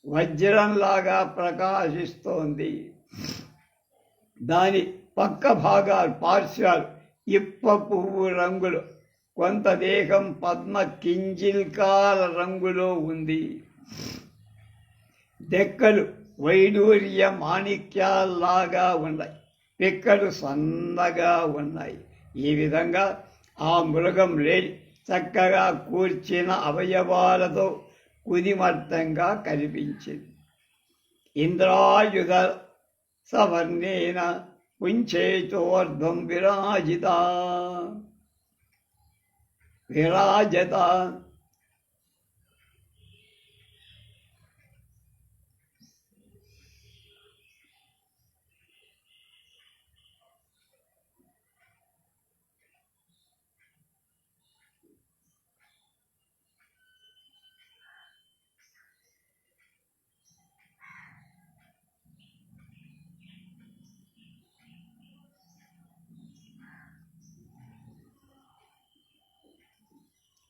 వజ్రంలాగా ప్రకాశిస్తోంది. దాని పక్క భాగాలు పార్శ్వాలు ఇప్ప పువ్వు రంగులు, కొంత దేహం పద్మ కింజిల్కాల రంగులో ఉంది. దెక్కలు వైడూర్య మాణిక్యాల్లాగా ఉన్నాయి, పిక్కలు సన్నగా ఉన్నాయి. ఈ విధంగా ఆ మృగం లేడి చక్కగా కూర్చిన అవయవాలతో కుదిమర్తంగా కనిపించింది. ఇంద్రాయుధ సవర్ణేన పుంచేతోర్ధ్వం విరాజత.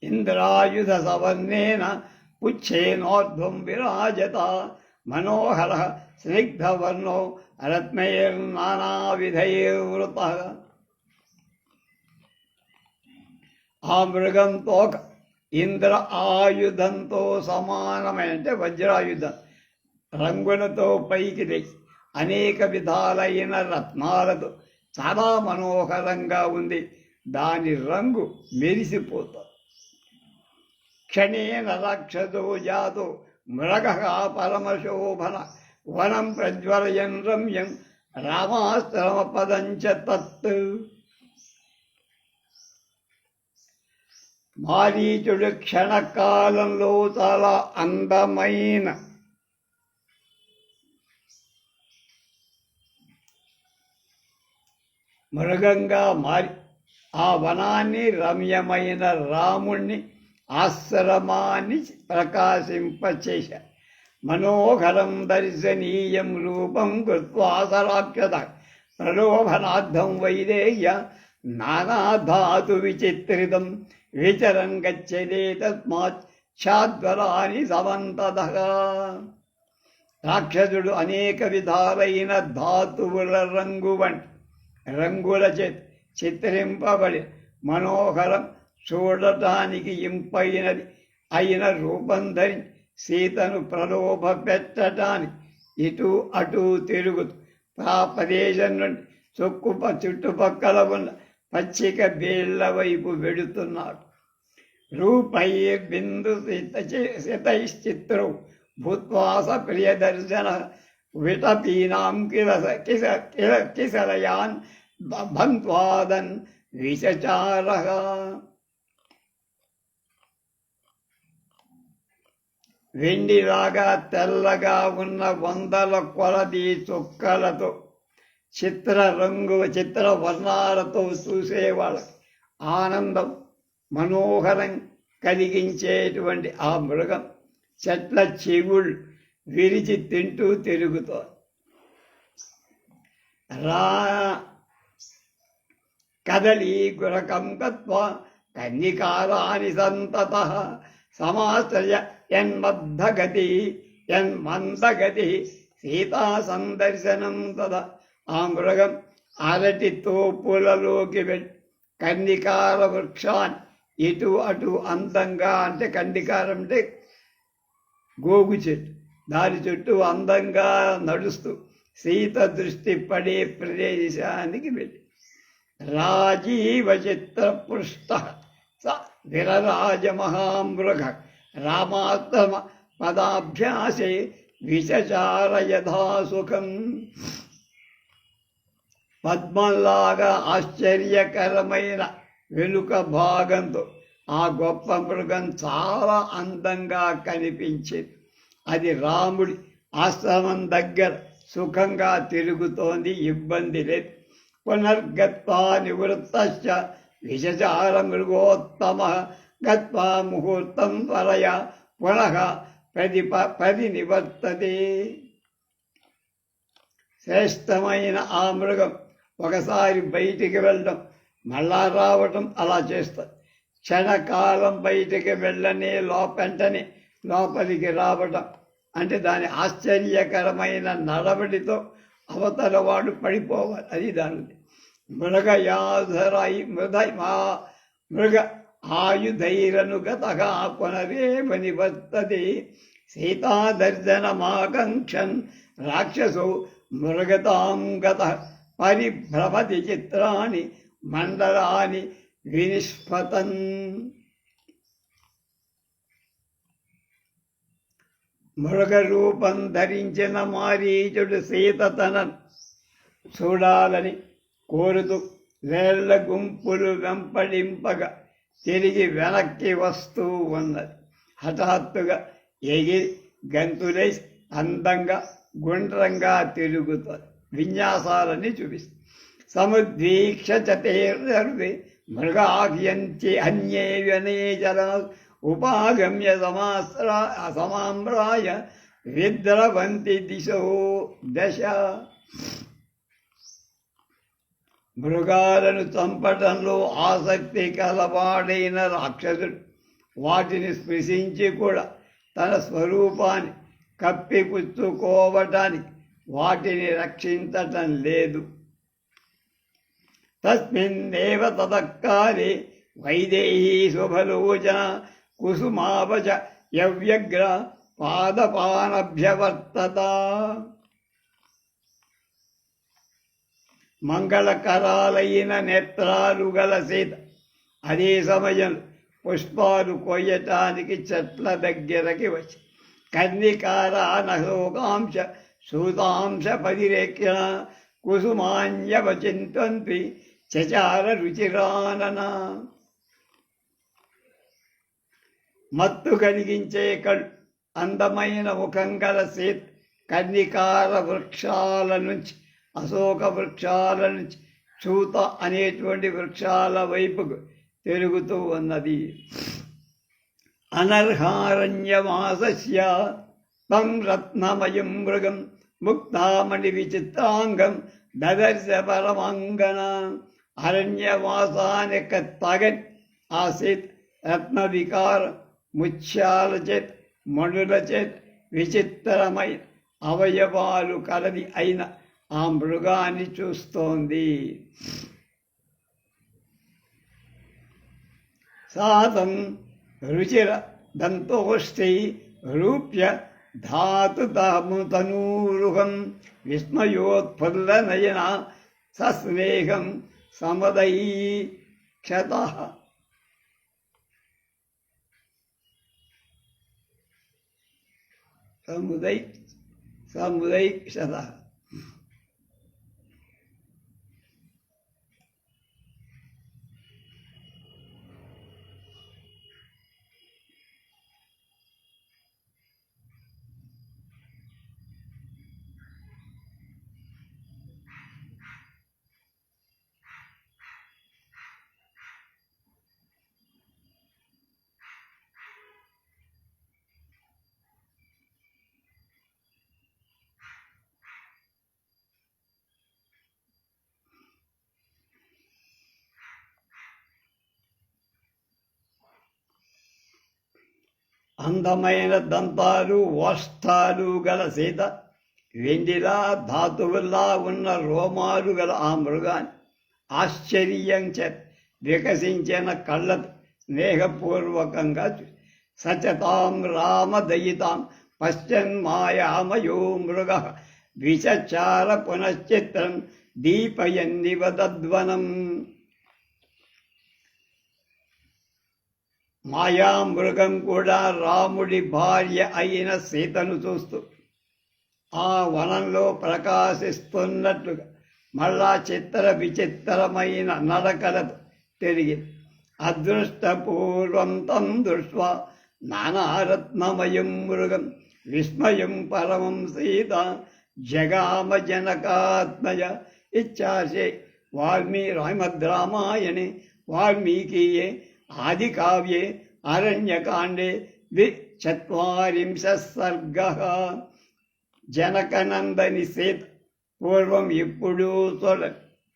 ఇంద్రాయుధ సవర్ణేన పుచ్ఛేనోర్ధ్వం విరాజత. మనోహర స్నిగ్ధవర్ణో రత్నైర్నానావిధైర్వృత. ఆ మృగంతో ఇంద్ర ఆయుధంతో సమానమైన, అంటే వజ్రాయుధం రంగులతో పైకి లేచి అనేక విధాలైన రత్నాలతో చాలా మనోహరంగా ఉంది. దాని రంగు మెరిసిపోతుంది. క్షణేన రాక్షసో జాతో మృగ పరమశోభన వనం ప్రజ్వలయన్ రమ్యం రామాశ్రమపదంచ తత్. మారీచుడు క్షణకాలంలో చాలా అందమైన మృగంగా మారి ఆ వనాన్ని, రమ్యమైన రాముణ్ణి, ఆశ్రమాన్ని ప్రకాశింపచేశారు. మనోహరం దర్శనీయం రూపం కృత్వా సరాక్షత ప్రలోభనార్థం వైదేహ్య నానాధాతు విచిత్రితం విచరన్ గచ్చతే తస్మాత్ ఛాద్వరాని సమంతదః. రాక్షసుడు అనేక విధాలైన ధాతువుల రంగుల చిత్రింపబడి మనోహరం, చూడటానికి ఇంపైనది అయిన రూపం ధరించి సీతను ప్రలోభ పెట్టడానికి ఇటు అటు తిరుగుతూ ఆ ప్రదేశం నుండి చుట్టుపక్కల ఉన్న పచ్చిక బేళ్ల వైపు వెడుతున్నాడు. రూపైర్బిందు శతైశ్చిత్రౌ భూత్వాస ప్రియదర్శన విటపీనాం కిసలయాన్ బంత్వాదన్ విషచారః. వెండిలాగా తెల్లగా ఉన్న వందల కొలది చుక్కలతో చిత్ర వర్ణాలతో చూసేవాళ్ళకి ఆనందం, మనోహరం కలిగించేటువంటి ఆ మృగం చెట్ల చెవుళ్ళు విరిచి తింటూ తిరుగుతోంది. కదలీ గురకం గత్వా కన్నికారాని సంతతః సమాశ్రయ యన్మందగతి సీతా సందర్శనం తదా. ఆ మృగం అరటి తోపులలోకి వెళ్ళి కన్నికార వృక్షాన్ని ఇటు అటు అందంగా అంటే కండికారం అంటే గోగు చెట్టు, దాని చుట్టూ అందంగా నడుస్తూ సీత దృష్టి పడే ప్రదేశానికి వెళ్ళి రాజీవ చిత్ర పృష్ట విరరాజ మహామృగ రామాత్మ పదాభ్యాసే విచచార యథా సుఖం. పద్మంలాగా ఆశ్చర్యకరమైన వెనుక భాగంతో ఆ గొప్ప మృగం చాలా అందంగా కనిపించేది. అది రాముడి ఆశ్రమం దగ్గర సుఖంగా తిరుగుతోంది, ఇబ్బంది లేదు. పునర్గత్వా నివృత్త విచచార మృగోత్తమ గత్వా ముహూర్తం త్వరయ పునః పరినివర్తతే. శ్రేష్టమైన ఆ మృగం ఒకసారి బయటికి వెళ్ళడం మళ్ళా రావటం అలా చేస్తారు. క్షణకాలం బయటికి వెళ్ళనే వెంటనే లోపలికి రావటం అంటే దాని ఆశ్చర్యకరమైన నడవడితో అవతల వాడు పడిపోవాలి, అది దానిది. మృగ ఆయుధైరనుగతగా పునరేవ నివర్తతే. సీతాదర్శనమాకాంక్షన్ రాక్షసో మృగతాం గతః పరిభ్రమతి చిత్రాణి మండలాని వినిష్పతన్. మృగరూపం ధరించిన మారీచుడు సీత తనను చూడాలని కోరుతూ వేళ్ల గుంపులు వెంపడింపగా తిరిగి వెనక్కి వస్తూ ఉన్నది. హఠాత్తుగా ఎగిరి గంతులై అందంగా గుండ్రంగా తిరుగుతుంది, విన్యాసాలని చూపిస్తుంది. సముద్వీక్ష చతేర్వి మృగాహ్యంచి అన్యే వ్యనేచర ఉపాగమ్య సమామ్రాయ విద్రవంతి దిశో దశ. మృగాలను చంపటంలో ఆసక్తి కలవాడైన రాక్షసుడు వాటిని స్పృశించి కూడా తన స్వరూపాన్ని కప్పిపుచ్చుకోవటానికి వాటిని రక్షించటం లేదు. తస్మిన్నేవ తతకాలే వైదేహీ శుభలోచన కుసుమావచ యవ్యగ్ర పాదపానభ్యవర్తత. మంగళకరాలైన నేత్రాలు గల సీత అదే సమయం పుష్పాలు కొయ్యటానికి చెట్ల దగ్గరకి వచ్చి కర్ణికార నశోకాంశ సూతాంశ పరిరేక్షణ కుసుమాన్యవచింత్వంతి చచార రుచిరానన. మత్తు కలిగించే కళ్ళు, అందమైన ముఖం గల సీత కర్ణికార వృక్షాల నుంచి, అశోక వృక్షాల నుంచి చూత అనేటువంటి వృక్షాల వైపుకు తిరుగుతూ ఉన్నది. అనర్హారణ్యవాసస్య తం రత్నమయం మృగం ముక్తామణి విచిత్రాంగం దదర్శ పరమాంగన. అరణ్యవాసానిక తగని ఆ సీత రత్న వికారం, ముత్యాల చేత మణుల చేత విచిత్రమైన అవయవాలు కలది అయిన ఆ మృగాన్ని చూస్తోంది. సాతం రుచిర దంతోష్టై రూప్య ధాతు తనూరుహం విస్మయోత్ఫుల్లనయన సస్నేహం సమదైక్షతః. సముదైక్షతః. అందమైన దంతాలు ఓష్ఠాలు గల సీత, వెండిలా ధాతువుల్లా ఉన్న రోమాలు గల ఆ మృగాన్ని ఆశ్చర్యం చేత వికసించిన కళ్ళతో స్నేహపూర్వకంగా సచతాం రామదయితాం పశ్చన్మాయామయో మృగ విచచార పునశ్చిత్రం దీపయన్నివ తద్వనం. మాయామృగం కూడా రాముడి భార్య అయిన సీతను చూస్తూ ఆ వనంలో ప్రకాశిస్తున్నట్లుగా మళ్ళా చిత్ర విచిత్రమైన నడకలతో తిరిగి అదృష్టపూర్వం తం దృష్ట్వా నానారత్నమయం మృగం విస్మయం పరమం సీత జగామ జనకాత్మయ. ఇచ్చాశే వాల్మీరామాయణే వాల్మీకీయే ఆదికావ్యే అరణ్యకాండే 40 సర్గః. జనకనందని సీత పూర్వం ఎప్పుడూ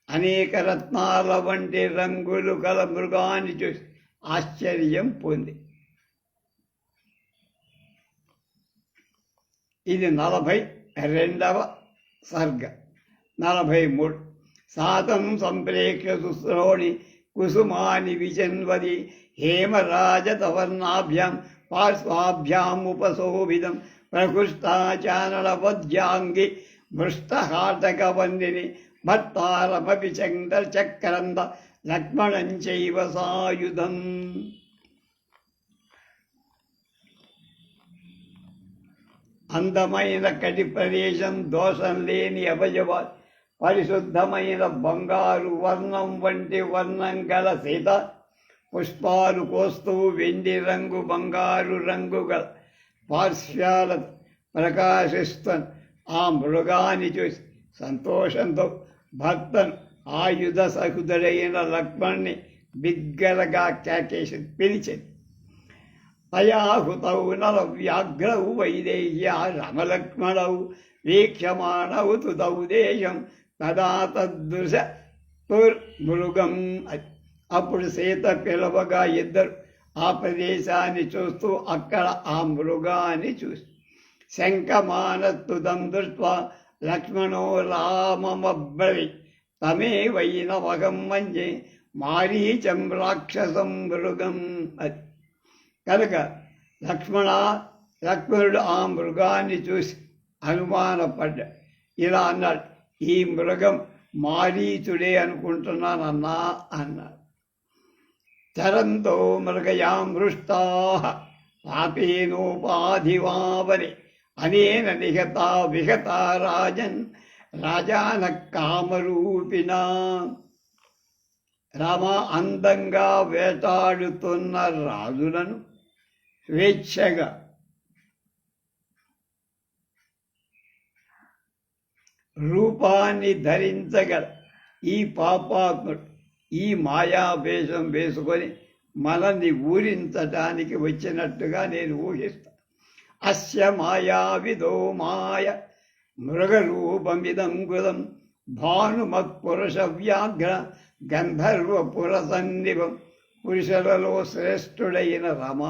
అనేక రత్నాల వంటి రంగులు గల మృగాన్ని చూసి ఆశ్చర్యం పొంది. ఇది 42వ సర్గ. 43 సాతం సంప్రేక్ష్య శుశ్రోణి కుసుమాని విజన్వది హేమరాజతవర్ణాభ్యాం పార్శ్వాభ్యాం ఉపశోభితం ప్రకృష్టాచానలపద్యాంగి మృష్టహాటకవందిని భర్తారమపి చక్రంద లక్ష్మణం చైవ సాయుధం. అందమైన కటి ప్రదేశం, దోషం లేని అవయవాలు, పరిశుద్ధమైన బంగారు వర్ణం వంటి వర్ణం గల సీత పుష్పాలు కోస్తూ వెండి రంగు బంగారు రంగు గల పార్శ్వాల ప్రకాశిస్తున్న ఆ మృగాన్ని చూసి సంతోషంతో భర్తను ఆయుధ సహుదుడైన లక్ష్మణ్ణి బిగ్గరగా కేకేసి పిలిచింది. తయాహుతౌ నరవ్యాఘ్రౌ వైదేహ్యా రమలక్ష్మణౌ వీక్షమాణౌ తుదౌ దేశం తదా తద్దృశ తుర్మృగం. అప్పుడు సీత పిలవగా ఇద్దరు ఆ ప్రదేశాన్ని చూస్తూ అక్కడ ఆ మృగాన్ని చూసి శంఖమానస్తుతం దృష్ట్వా లక్ష్మణో రామమబ్రవి తమే వైనవగం మంజే మారీచం రాక్షసం మృగం. అది కనుక లక్ష్మణుడు ఆ మృగాన్ని చూసి అనుమానపడ్డా. ఇలా అన్నాడు, ఈ మృగం మారీచుడే అనుకుంటున్నానన్నా అన్నాడు. చరంతో మృగయామృష్టా పాపేనోపాధివావని అనేన నిహతా విహతా రాజన్ రాజాన కామరూపిణా. రామ అందంగా వేటాడుతున్న రాజులను స్వేచ్ఛగా రూపాన్ని ధరించగల ఈ పాపాత్ముడు ఈ మాయావేషం వేసుకొని మనల్ని ఊరించటానికి వచ్చినట్టుగా నేను ఊహిస్తాను. అస్య మాయావిదో మాయ మృగరూపమిదం కృతం భానుమత్పురుష వ్యాఘ్ర గంధర్వపురసన్నిభం. పురుషులలో శ్రేష్ఠుడైన రమ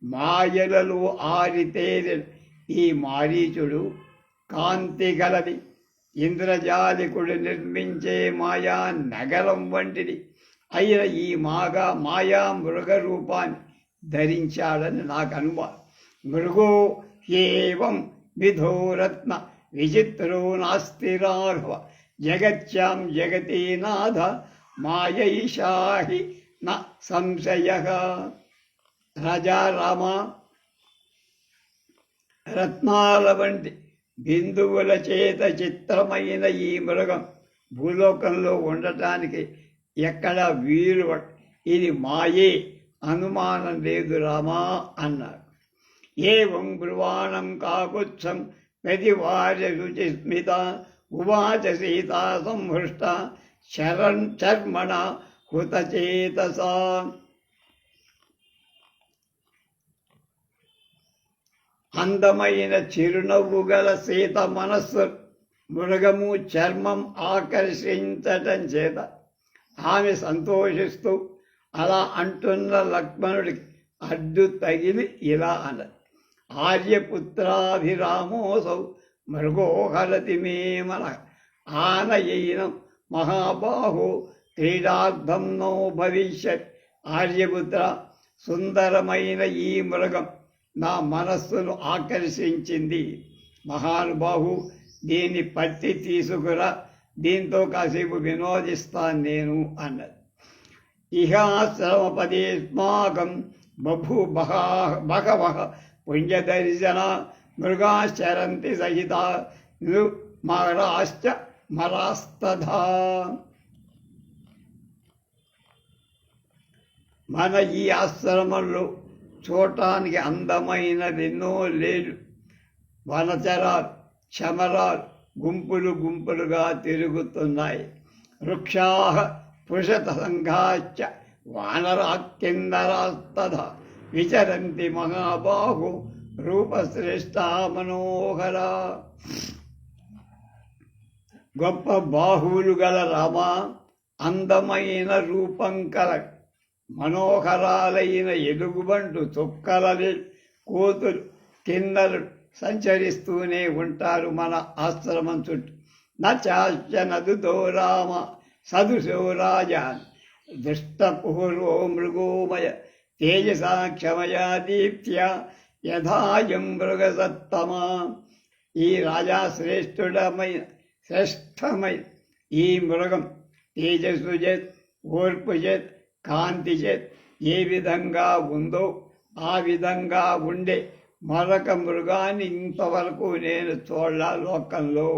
మాయలలో ఆరితేరిన ఈ మారీచుడు కాంతి గలది ఇంద్రజాలికుడు నిర్మించే మాయా నగరం వంటిది అయిన ఈ మాయా మృగ రూపాన్ని ధరించాడని నాకు అనుమానం. మృగో ఏవం విధోరత్న విచిత్రో నాస్తి రాఘవ జగత్యాం జగతి నాథ మాయైషాహి న సంశయ. రాజా రామ, రత్నాల వంటి బిందువుల చేత చిత్రమైన ఈ మృగం భూలోకంలో ఉండటానికి ఎక్కడ వీలు, ఇది మాయే, అనుమానం లేదు రామా అన్నారు. ఏవం బ్రువాణం కాకుత్సం ప్రతివార్య శుచిస్మిత ఉవాచ సీతా సంహృష్ట చర్మణ హుతచేతసా. అందమైన చిరునవ్వు గల సీత మనస్సు మృగము చర్మం ఆకర్షించటం చేత ఆమె సంతోషిస్తూ అలా అంటున్న లక్ష్మణుడికి అడ్డు తగిలి ఇలా అన్నది, ఆర్యపుత్రాభిరామోసౌ మృగో హరతి మే మన ఆనయైనం మహాబాహో క్రీడార్థం నో భవిష్యత్ ఆర్యపుత్ర, సుందరమైన ఈ మృగం నా మనస్సును ఆకర్షించింది. మహానుభావు, దీన్ని పట్టి తీసుకురా, దీంతో కాసేపు వినోదిస్తాను నేను అన్నది. ఇహాశ్రమపదేస్మాకం బభూ బహవః పుణ్యదర్శన మృగాశ్చరంతి సహిత మరాశ్చ మరాస్తథా. మన ఈ ఆశ్రమంలో చూడటానికి అందమైనవెన్నో లేడు. వనచరాలు, చమరాలు గుంపులు గుంపులుగా తిరుగుతున్నాయి. వృక్షా పుషత సంఘాశ్చ వానరాకిన్నరాస్తథా విచరంతి మహాబాహు రూపశ్రేష్ఠ మనోహర. గొప్ప బాహువులు గల రామ, అందమైన రూపం కల మనోహరాలైన ఎలుగుబంటు, చుక్కలలి కోతులు, కిన్నెలు సంచరిస్తూనే ఉంటారు మన ఆశ్రమం చుట్టూ. నాశ్చ నదుతో రామ సదుశో రాజాన్ దుష్టపురో మృగోమయ తేజసా క్షమయా దీప్త్యా యథాయం మృగసత్తమా. ఈ రాజా శ్రేష్టమైన ఈ మృగం తేజస్సు చేత్, ఓర్పు చేత్, కాంతి చేత్ ఏ విధంగా ఉందో ఆ విధంగా ఉండే మరొక మృగాన్ని ఇంతవరకు నేను చూడలా లోకంలో.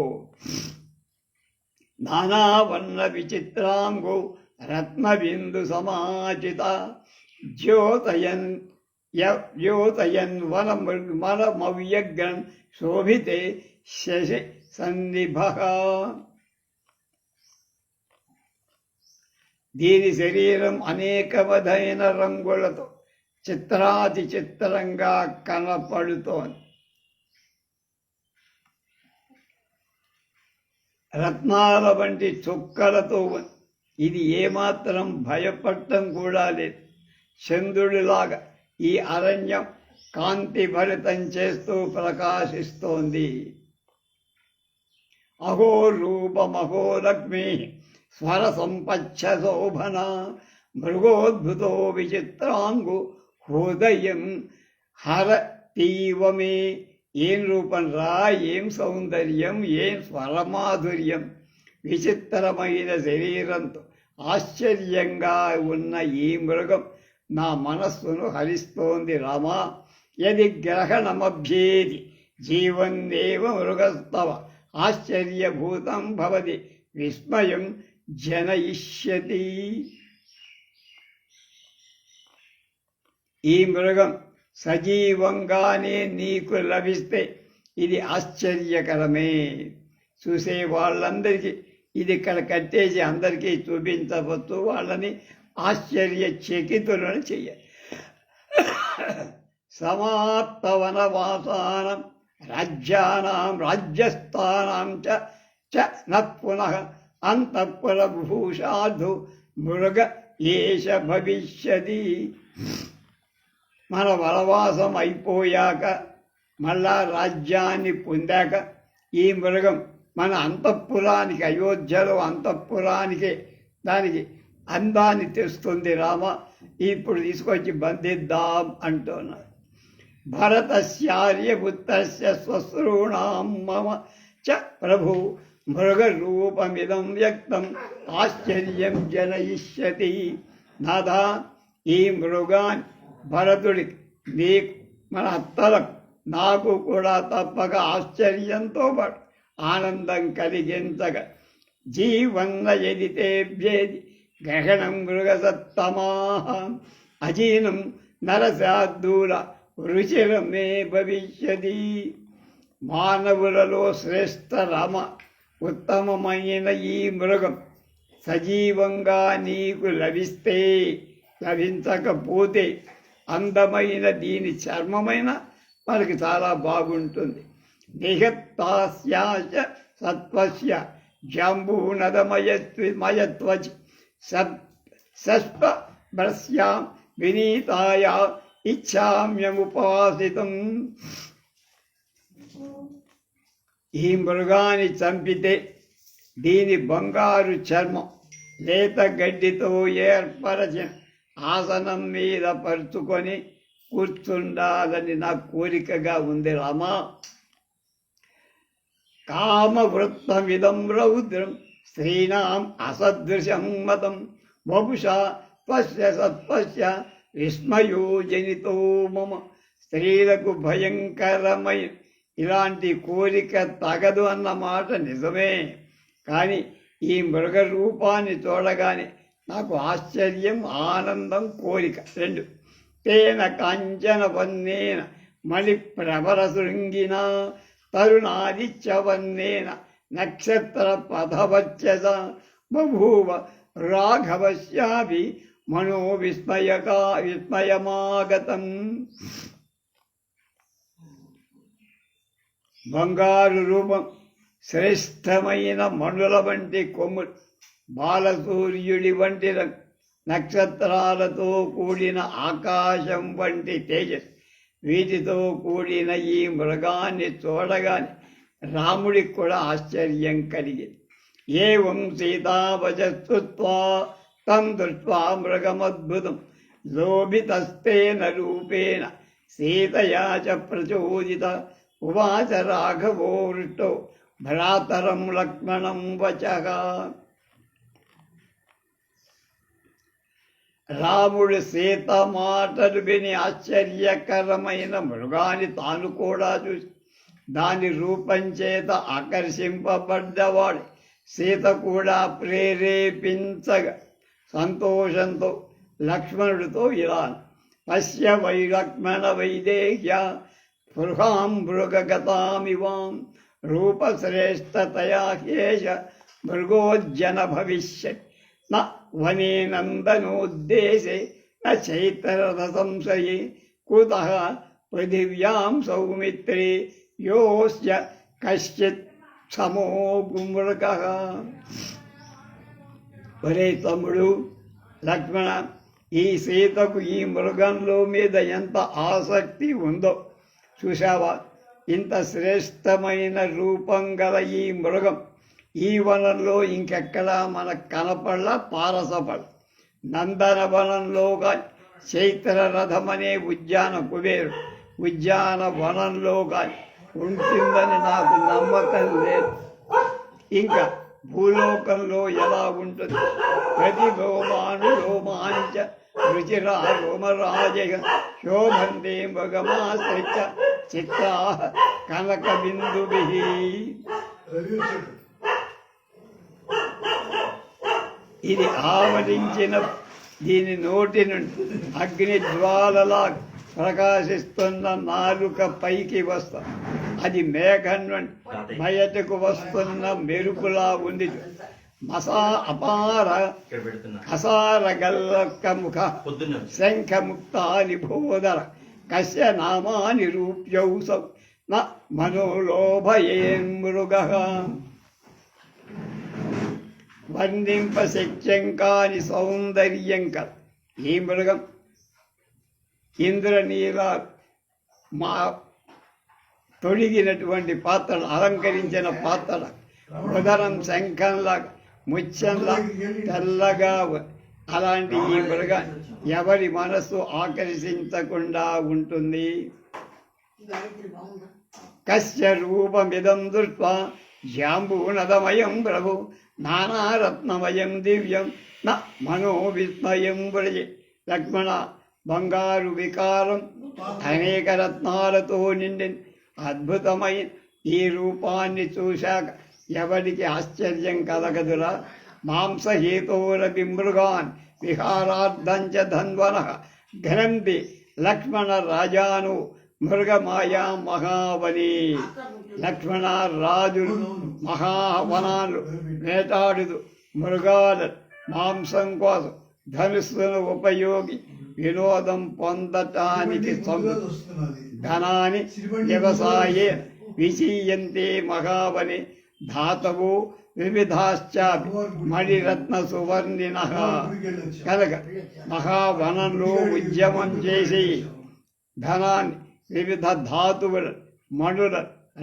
నానావర్ణ విచిత్రాంగో రత్నబిందు సమాచిత ద్యోతయన్ వనమవ్యగ్రం శోభితే శశి సన్నిభ. దీని శరీరం అనేకమైన రంగులతో చిత్రాతి చిత్రంగా కనపడుతోంది. రత్నాల వంటి చుక్కలతో ఇది ఏమాత్రం భయపడటం కూడా లేదు. చంద్రుడిలాగా ఈ అరణ్యం కాంతి భరితం చేస్తూ ప్రకాశిస్తోంది. అహో రూపమహో లక్ష్మి స్వర సంపచ్చ శోభన మృగోద్భుతో విచిత్రాంగు హృదయం హర తీవమే. ఏం రూపం రా, ఏం సౌందర్యం, ఏం స్వరమాధుర్యం. విచిత్రమైన శరీరంతో ఆశ్చర్యంగా ఉన్న ఈ మృగం నా మనస్సును హరిస్తోంది రామా. యది గ్రహణమభ్యేది జీవన్నేవ మృగస్తవ ఆశ్చర్యభూతం భవతి విస్మయం జనయిష్యతి. ఈ మృగం సజీవంగానే నీకు లభిస్తే ఇది ఆశ్చర్యకరమే. చూసే వాళ్ళందరికీ ఇది ఇక్కడ కట్టేసి అందరికీ చూపించవచ్చు, వాళ్ళని ఆశ్చర్యచకితులను చెయ్యాలి. సమాప్త వనవాసానం రాజ్యానాం రాజ్యస్థానాం చ నఃపునః అంతఃపురభూషార్థు మృగ ఏష భవిష్యతి. మన వనవాసం అయిపోయాక మళ్ళా రాజ్యాన్ని పొందాక ఈ మృగం మన అంతఃపురానికి, అయోధ్యలో అంతఃపురానికే దానికి అందాన్ని తెస్తుంది రామ. ఇప్పుడు తీసుకొచ్చి బంధిద్దాం అంటున్నారు. భరతస్యార్యపుత్రస్య శ్వశ్రూణాం మమ చ ప్రభు మృగరూపమిదం వ్యక్తం ఆశ్చర్యం జనయిష్యతి. నాథా, ఈ మృగాన్ని భరతుడికి, నీకు, మన అత్తలకు, నాకు కూడా తప్పక ఆశ్చర్యంతో పాటు ఆనందం కలిగించగా జీవన్న ఎదితేభ్యేది గ్రహణం మృగసత్తమాహ అజీనం నరశార్దూల రుచిరమే భవిష్యతి. మానవులలో శ్రేష్ఠ రామ, ఉత్తమమైన ఈ మృగం సజీవంగా నీకు లభిస్తే, లభించకపోతే అందమైన దీని చర్మమైన మనకి చాలా బాగుంటుంది. దేహత్వాస్యాచ సత్వస్య జాంబూనదమయత్వచి సస్పభ్రస్యాం వినీతాయా ఇచ్చామ్యముపాసితం. ఈ మృగాన్ని చంపితే దీని బంగారు చర్మం లేత గడ్డితో ఏర్పరచిన ఆసనం మీద పరుచుకొని కూర్చుండాలని నా కోరికగా ఉంది రామా. కామవృత్తమిదం రౌద్రం స్త్రీణాం అసదృశం మతం బహుశా పశ్య సత్పశ్య విస్మయో జనితో మమ. స్త్రీలకు భయంకరమై ఇలాంటి కోరిక తగదు అన్నమాట నిజమే. కానీ ఈ మృగ రూపాన్ని చూడగానే నాకు ఆశ్చర్యం, ఆనందం, కోరిక రెండు. తేన కాంచన వన్నేన మణి ప్రవర శృంగిన తరుణాదిత్యవన్నేన నక్షత్ర పథవచ్చస బభూవ రాఘవశ్యాభి మనో విస్మయమాగతం. బంగారు రూపం, శ్రేష్టమైన మణుల వంటి కొమ్ములు, బాలసూర్యుడి వంటి నక్షత్రాలతో కూడిన ఆకాశం వంటి తేజస్, వీటితో కూడిన ఈ మృగాన్ని చూడగానే రాముడికి కూడా ఆశ్చర్యం కలిగింది. ఏవం సీతావచస్తుత్వా తం దృష్ట్వా మృగమద్భుతం లోభితస్తేన రూపేణ సీతయా చ ప్రచోదిత ఉవాచ రాఘవో వృష్టో భ్రాతరం లక్ష్మణం వచః. రాముడు సీత మాటలు విని ఆశ్చర్యకరమైన మృగాన్ని తాను కూడా చూసి దాని రూపం చేత ఆకర్షింపబడ్డవాడు. సీత కూడా ప్రేరేపించగా సంతోషంతో లక్ష్మణుడితో ఇలా పశ్య వై లక్ష్మణ వైదేహ్య స్పృహాం మృగగతామివాం రూపశ్రేష్టతయా హ్యేష మృగోజ్జన భవిష్యత్ న వనే నందనోద్దేశే న చైతరథ సంశయే కుతః పృథివ్యాం సౌమిత్రే యోస్య కశ్చిత్ సమో గుమృగః. ఒరే తమ్ముడు లక్ష్మణ, ఈ సీతకు ఈ మృగంలో మీద ఎంత ఆసక్తి ఉందో చూశావా? ఇంత శ్రేష్టమైన రూపం గల ఈ మృగం ఈ వనంలో ఇంకెక్కడా మనకు కనపడలా, పారసపడ. నందనవనంలో కానీ చైత్రరథమనే ఉద్యాన కుబేరు ఉద్యానవనంలో కానీ ఉంటుందని నాకు నమ్మకం లేదు. ఇంకా భూలోకంలో ఎలా ఉంటుంది? ప్రతి రోమాను రోమాంచ రుచిరా రోమరాజయ శోభంతే మృగమాశ్రిత చిత్తా కనక బిందుభిః. ఇది ఆవరించిన దీని నోటి నుండి అగ్ని జ్వాలలా ప్రకాశిస్తున్న నాలుక పైకి వస్తా. అది మేఘం నుండి బయటకు వస్తున్న మెరుపులా ఉంది. అపార కసార గల్లక్క ముఖ శంఖముక్తాని భూధర కస్య నామాని రూప్యౌసౌ న మనోలోభయేన్మృగః. వర్ణింప శక్యంకాని సౌందర్యంకర ఈ మృగం ఇంద్రనీల మా తొడిగినటువంటి పాత్రలు, అలంకరించిన పాత్ర, ఉదరం శంఖంలా ముత్యంలా తెల్లగా అలాంటి ఈ మృగం ఎవరి మనస్సు ఆకర్షించకుండా ఉంటుంది. కస్య రూపమిదం దృష్ట్వా జాంబూనదమయం ప్రభు నానారత్నమయం దివ్యం న మనో విస్మయం వ్రజే. లక్ష్మణ, బంగారు వికారం అనేక రత్నాలతో నిండిన అద్భుతమైన ఈ రూపాన్ని చూశాక ఎవరికి ఆశ్చర్యం కలగదురా? మాంసహేతోరపి మృగాన్ విహారార్థంచ ధన్వనః ఘనంతి లక్ష్మణ రాజాను మృగమాయా మహావని. లక్ష్మణ రాజులు మహావనాలు వేటాడుదు మృగాల మాంసం కోసం ధనుస్సును ఉపయోగి వినోదం పొందటానికి ధనాన్ని వ్యవసాయే విచీయంతే మహావని ధాతవు వివిధాశ్చాపి మణిరత్న సువర్ణినః. కనుక మహావనంలో ఉద్యమం చేసి ధనాన్ని, వివిధ ధాతువుల, మణుల,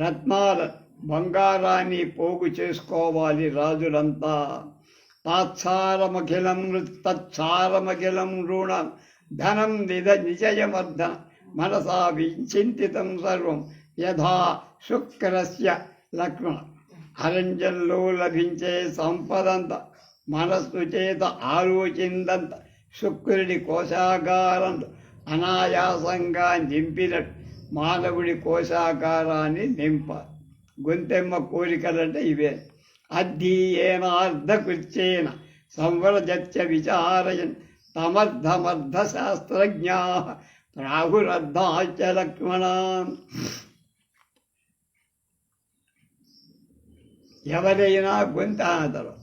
రత్నాల, బంగారాన్ని పోగు చేసుకోవాలి రాజులంతా. తాత్సారమఖిలం తత్సారమఖిలం రుణం ధనం నిజయమర్ధన మనసా విచింతితం సర్వం యథా శుక్రస్య లక్ష్మణ. అరణ్యంలో లభించే సంపదంత మనస్సు చేత ఆలోచిందంత శుక్రుడి కోశాగారంలో అనాయాసంగా నింపినట్టు మానవుడి కోశాగారాన్ని నింప. గొంతెమ్మ కోరికలంటే ఇవే. అద్ధీయేన అర్ధకృత్యేన సంవ్రజత్య విచారయన్ తమర్థమర్థ శాస్త్రజ్ఞా ప్రాహురర్ధాచ లక్ష్మణ. ఎవరైనా గొంతానతరు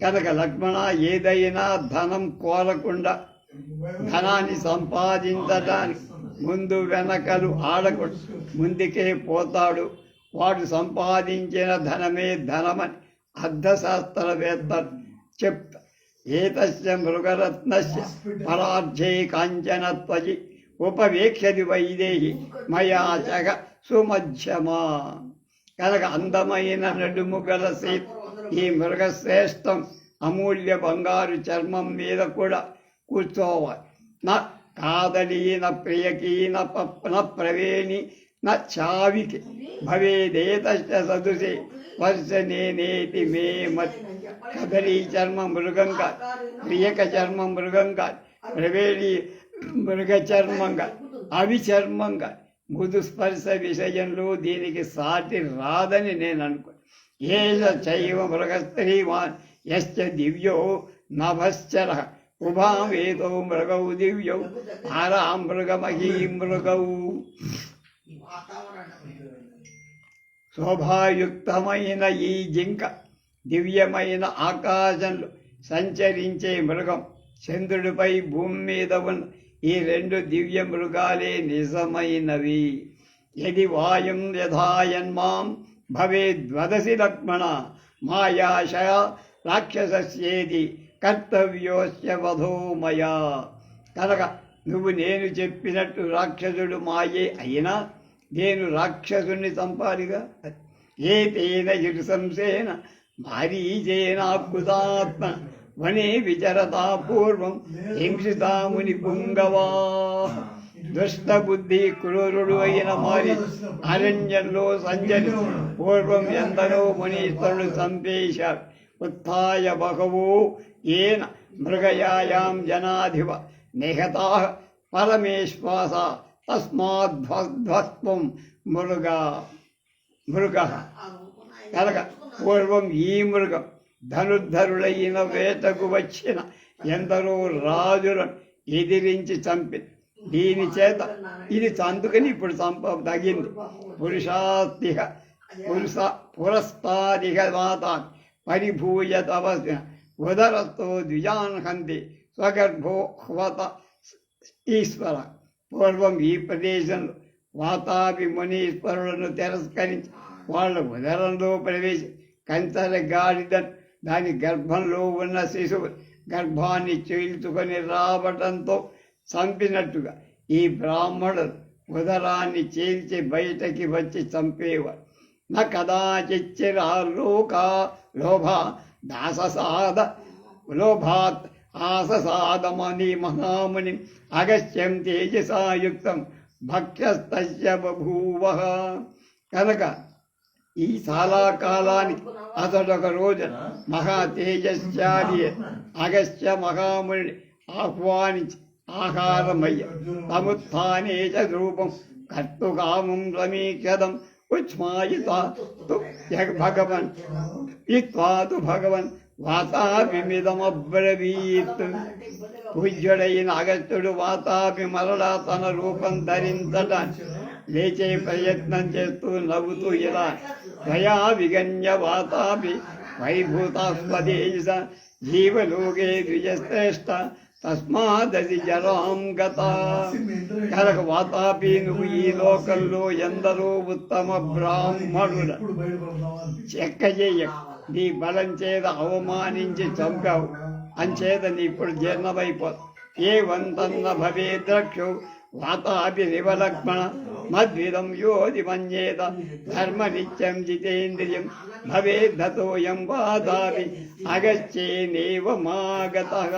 కనుక లక్ష్మణ ఏదైనా ధనం కోరకుండా ధనాన్ని సంపాదించడానికి ముందు వెనకలు ఆడకూడదు, ముందుకే పోతాడు. వాడు సంపాదించిన ధనమే ధనమని అర్థశాస్త్రవేత్తలు చెప్తా. ఏతస్య మృగరత్నస్య పరార్థే కాంచనత్వజి ఉపవేక్షది వైదేహి మయా చగ సుమధ్యమా. కనుక అందమైన నడుము గల సీత ఈ మృగశ్రేష్టం అమూల్య బంగారు చర్మం మీద కూడా కూర్చోవాలి. నా కాదలీన ప్రియకీన పప్న ప్రవేణి నా చావికి భవేదేతశ్చ సదుసే వర్షనేనేతి మే మతి. కదలీ చర్మం మృగంగా, ప్రియక చర్మం మృగంగా, ప్రవేణి మృగ చర్మంగా, అవి చర్మంగా మృదు స్పర్శ విషయంలో దీనికి సాటి రాదని నేను అనుకో. ఏష చైవ మృగస్త్రీవాన్ యశ్చ దివ్యో నభశ్చర ఉభావేదో మృగౌ దివ్యౌ ఆరా మృగమహీ మృగౌ. శోభాయుక్తమైన ఈ జింక దివ్యమైన ఆకాశంలో సంచరించే మృగం. చంద్రుడిపై భూమి మీద ఉన్న ఈ రెండు దివ్య మృగాలే నిజమైనవి. యది వాయుం యథాయన్మాం భవేద్వదసి లక్ష్మణ మాయాశయ రాక్షసస్యేది కర్తవ్యోస్య వధో మయా. కనుక నువ్వు నేను చెప్పినట్టు రాక్షసుడు మాయే అయినా నేను రాక్షసుని చంపాలిగా. ఏతేన యుర్సంసేన మారీచేనాకృతాత్మ వనే విచరతా పూర్వం హింసితాముని పుంగవా. దుష్టబుద్ధి క్రూరుడు అయిన మారి అరణ్యంలో సంచరి పూర్వం ఎందరో మునీశ్వరుడు చంపేశారు. ఉత్థాయ బహవో ఏన మృగయాయాం జనాధిప నిహతా పరమేశ్వాస తస్మాద్ధ్వస్వం మృగ. కనుక పూర్వం ఈ మృగం ధనుర్ధరులైన వేటకు వచ్చిన ఎందరో రాజులను ఎదిరించి చంపింది. దీని చేత ఇది అందుకని ఇప్పుడు తగింది. పురస్తాదిహ మాతాన్ పరిభూయ తపస్య ఉదరతో ద్విజాన్ హంతి స్వగర్భో హ్వత ఈశ్వర. పూర్వం ఈ ప్రదేశంలో వాతాపి మునీశ్వరులను తిరస్కరించి వాళ్ళ ఉదరంలో ప్రవేశి కంచర గాడిదన్ దాని గర్భంలో ఉన్న శిశువు గర్భాన్ని చీల్చుకొని రావటంతో చంపినట్టుగా ఈ బ్రాహ్మణుడు ఉదరాన్ని చీల్చి బయటకి వచ్చి చంపేవాడు. న కదాచిచ్చిరాలోకా లోభా దాససాద లోభాత్ ఆససాదమని మహాముని అగస్త్యం తేజసాయుక్తం భక్ష్యస్తస్య బభూవ. కనుక ఈ చాలా కాలానికి అతడొక రోజు మహా తేజస్శాలి అగస్త్య మహాముని ఆహ్వానించి ఆహారమయ్య సముత్థానే చ రూపం కర్తుకామం సమీక్షదం ఉచ్మాయితాతు భగవన్ ఇత్వాతు భగవన్ వాతాపిమిదమబ్రవీత్. పూజ్యుడైన అగస్త్యుడు వాతాపి మరలా తన రూపం ధరించడానికి లేచే ప్రయత్నం చేస్తూ నవ్వుతూ ఇలా దయా విగణ్య వాతాపి వైభూతాస్పదేశ జీవలోకే ద్విజశ్రేష్ఠ తస్మాదది జరాం గత. కనుక వాతాపి నువ్వు ఈ లోకంలో ఎందరో ఉత్తమ బ్రాహ్మణుల చెక్కజేయ నీ బలం చేత అవమానించి చంపావు. అంచేత నీ ఇప్పుడు జీర్ణమైపో. ఏ వంతన్న భవే ద్రక్షు వాతాపి నివలక్ష్మణ మద్విదం యోధి మన్యేత ధర్మ నిత్యం జితేంద్రియం భవేద్ధతోయం వాదాపి అగచ్చేనేవ మాగతః.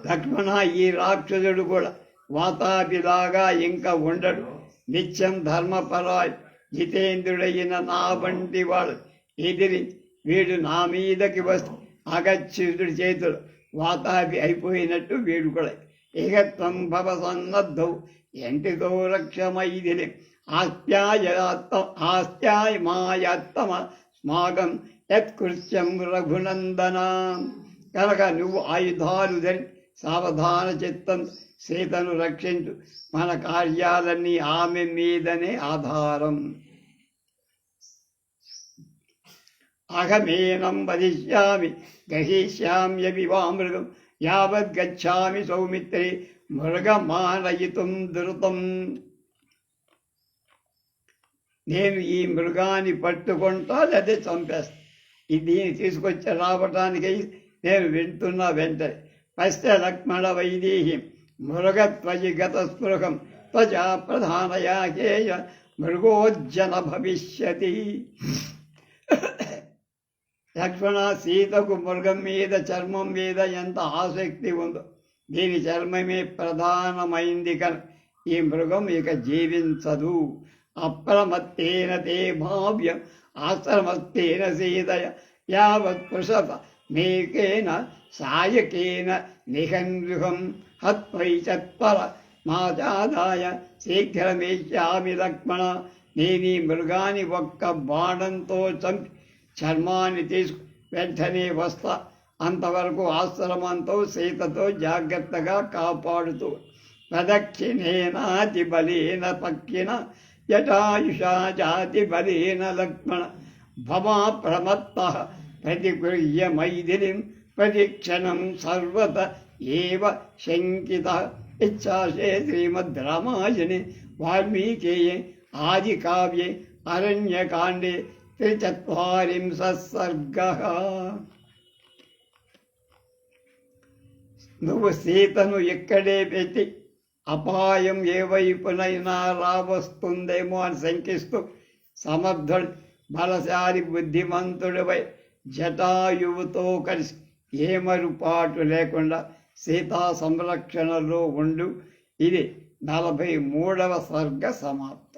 లక్ష్మణ, ఈ రాక్షసుడు కూడా వాతాపిలాగా ఇంకా ఉండడు. నిత్యం ధర్మపరాయ్ జితేంద్రుడైన నా వంటి వాడు ఎదిరి వీడు నా మీదకి వస్తే అగచ్యుతుడి చేతులు వాతాపి అయిపోయినట్టు వీడు కూడా. ఏకత్వం భవ సన్నద్ధౌ ఎంటితో రక్షమైదిలి ఆస్త్యాయమాయత్తమ స్మాగం యత్కృత్యం రఘునందన. కనుక నువ్వు ఆయుధాలు ధరి సావధాన చిత్తం సీతను రక్షించు. మన కార్యాలన్నీ ఆమె మీదనే ఆధారం. అహమేనం వదిష్యామి గ్రహీష్యామ్యపి వా మృగం యావద్గచ్చామి సౌమిత్రే మృగమానయితుం ధృతం. నేను ఈ మృగాన్ని పట్టుకుంటా లేదా చంపేస్తా. దీన్ని తీసుకొచ్చి రావటానికి నేను వింటున్నా వెంటనే. పశ్య లక్ష్మణ వైదేహి మృగత్వయి గత స్పృహం త్వచా ప్రధానయా కేయ మృగోజ్జన భవిష్యతి. లక్ష్మణ, సీతకు మృగం మీద చర్మం మీద ఎంత ఆసక్తి ఉందో. దీని చర్మమే ప్రధానమైంది కనుక ఈ మృగం ఇక జీవించదు. అప్రమత్తేన తే భావ్యం ఆశ్రమస్తేన సీతయ యావత్ పృషత మేకేన సాయకేన నిహన్విహం హత్వై చత్పర మాచాదాయ శీఘ్రమేష్యామి లక్ష్మణ. నేను ఈ మృగాన్ని ఒక్క బాణంతో చంపి చర్మాన్ని తీసుకు వెంటనే వస్తా. అంతవరకు ఆశ్రమంతో సీతతో జాగ్రత్తగా కాపాడుతూ ప్రదక్షిణేనాతి బలేన పక్కిన జటాయుషా జాతి బలేన లక్ష్మణ భమా ప్రమత్త ప్రతిగృహ్య మైథిలిం ప్రతిక్షణం సర్వత ఏవ శంకిత. ఇచ్చాశే శ్రీమద్ రామాయణే వాల్మీకేయే ఆది కావ్యే అరణ్యకాండే 43 సర్గః. నువ్వు సీతను ఇక్కడే పెట్టి అపాయం ఏ వైపునైనా రావస్తుందేమో అని శంకిస్తూ సమర్థుడు బలశాలి బుద్ధిమంతుడిపై జటాయువుతో కలిసి ఏమరుపాటు లేకుండా సీతా సంరక్షణలో ఉండు. ఇది 43వ సర్గ సమాప్తం.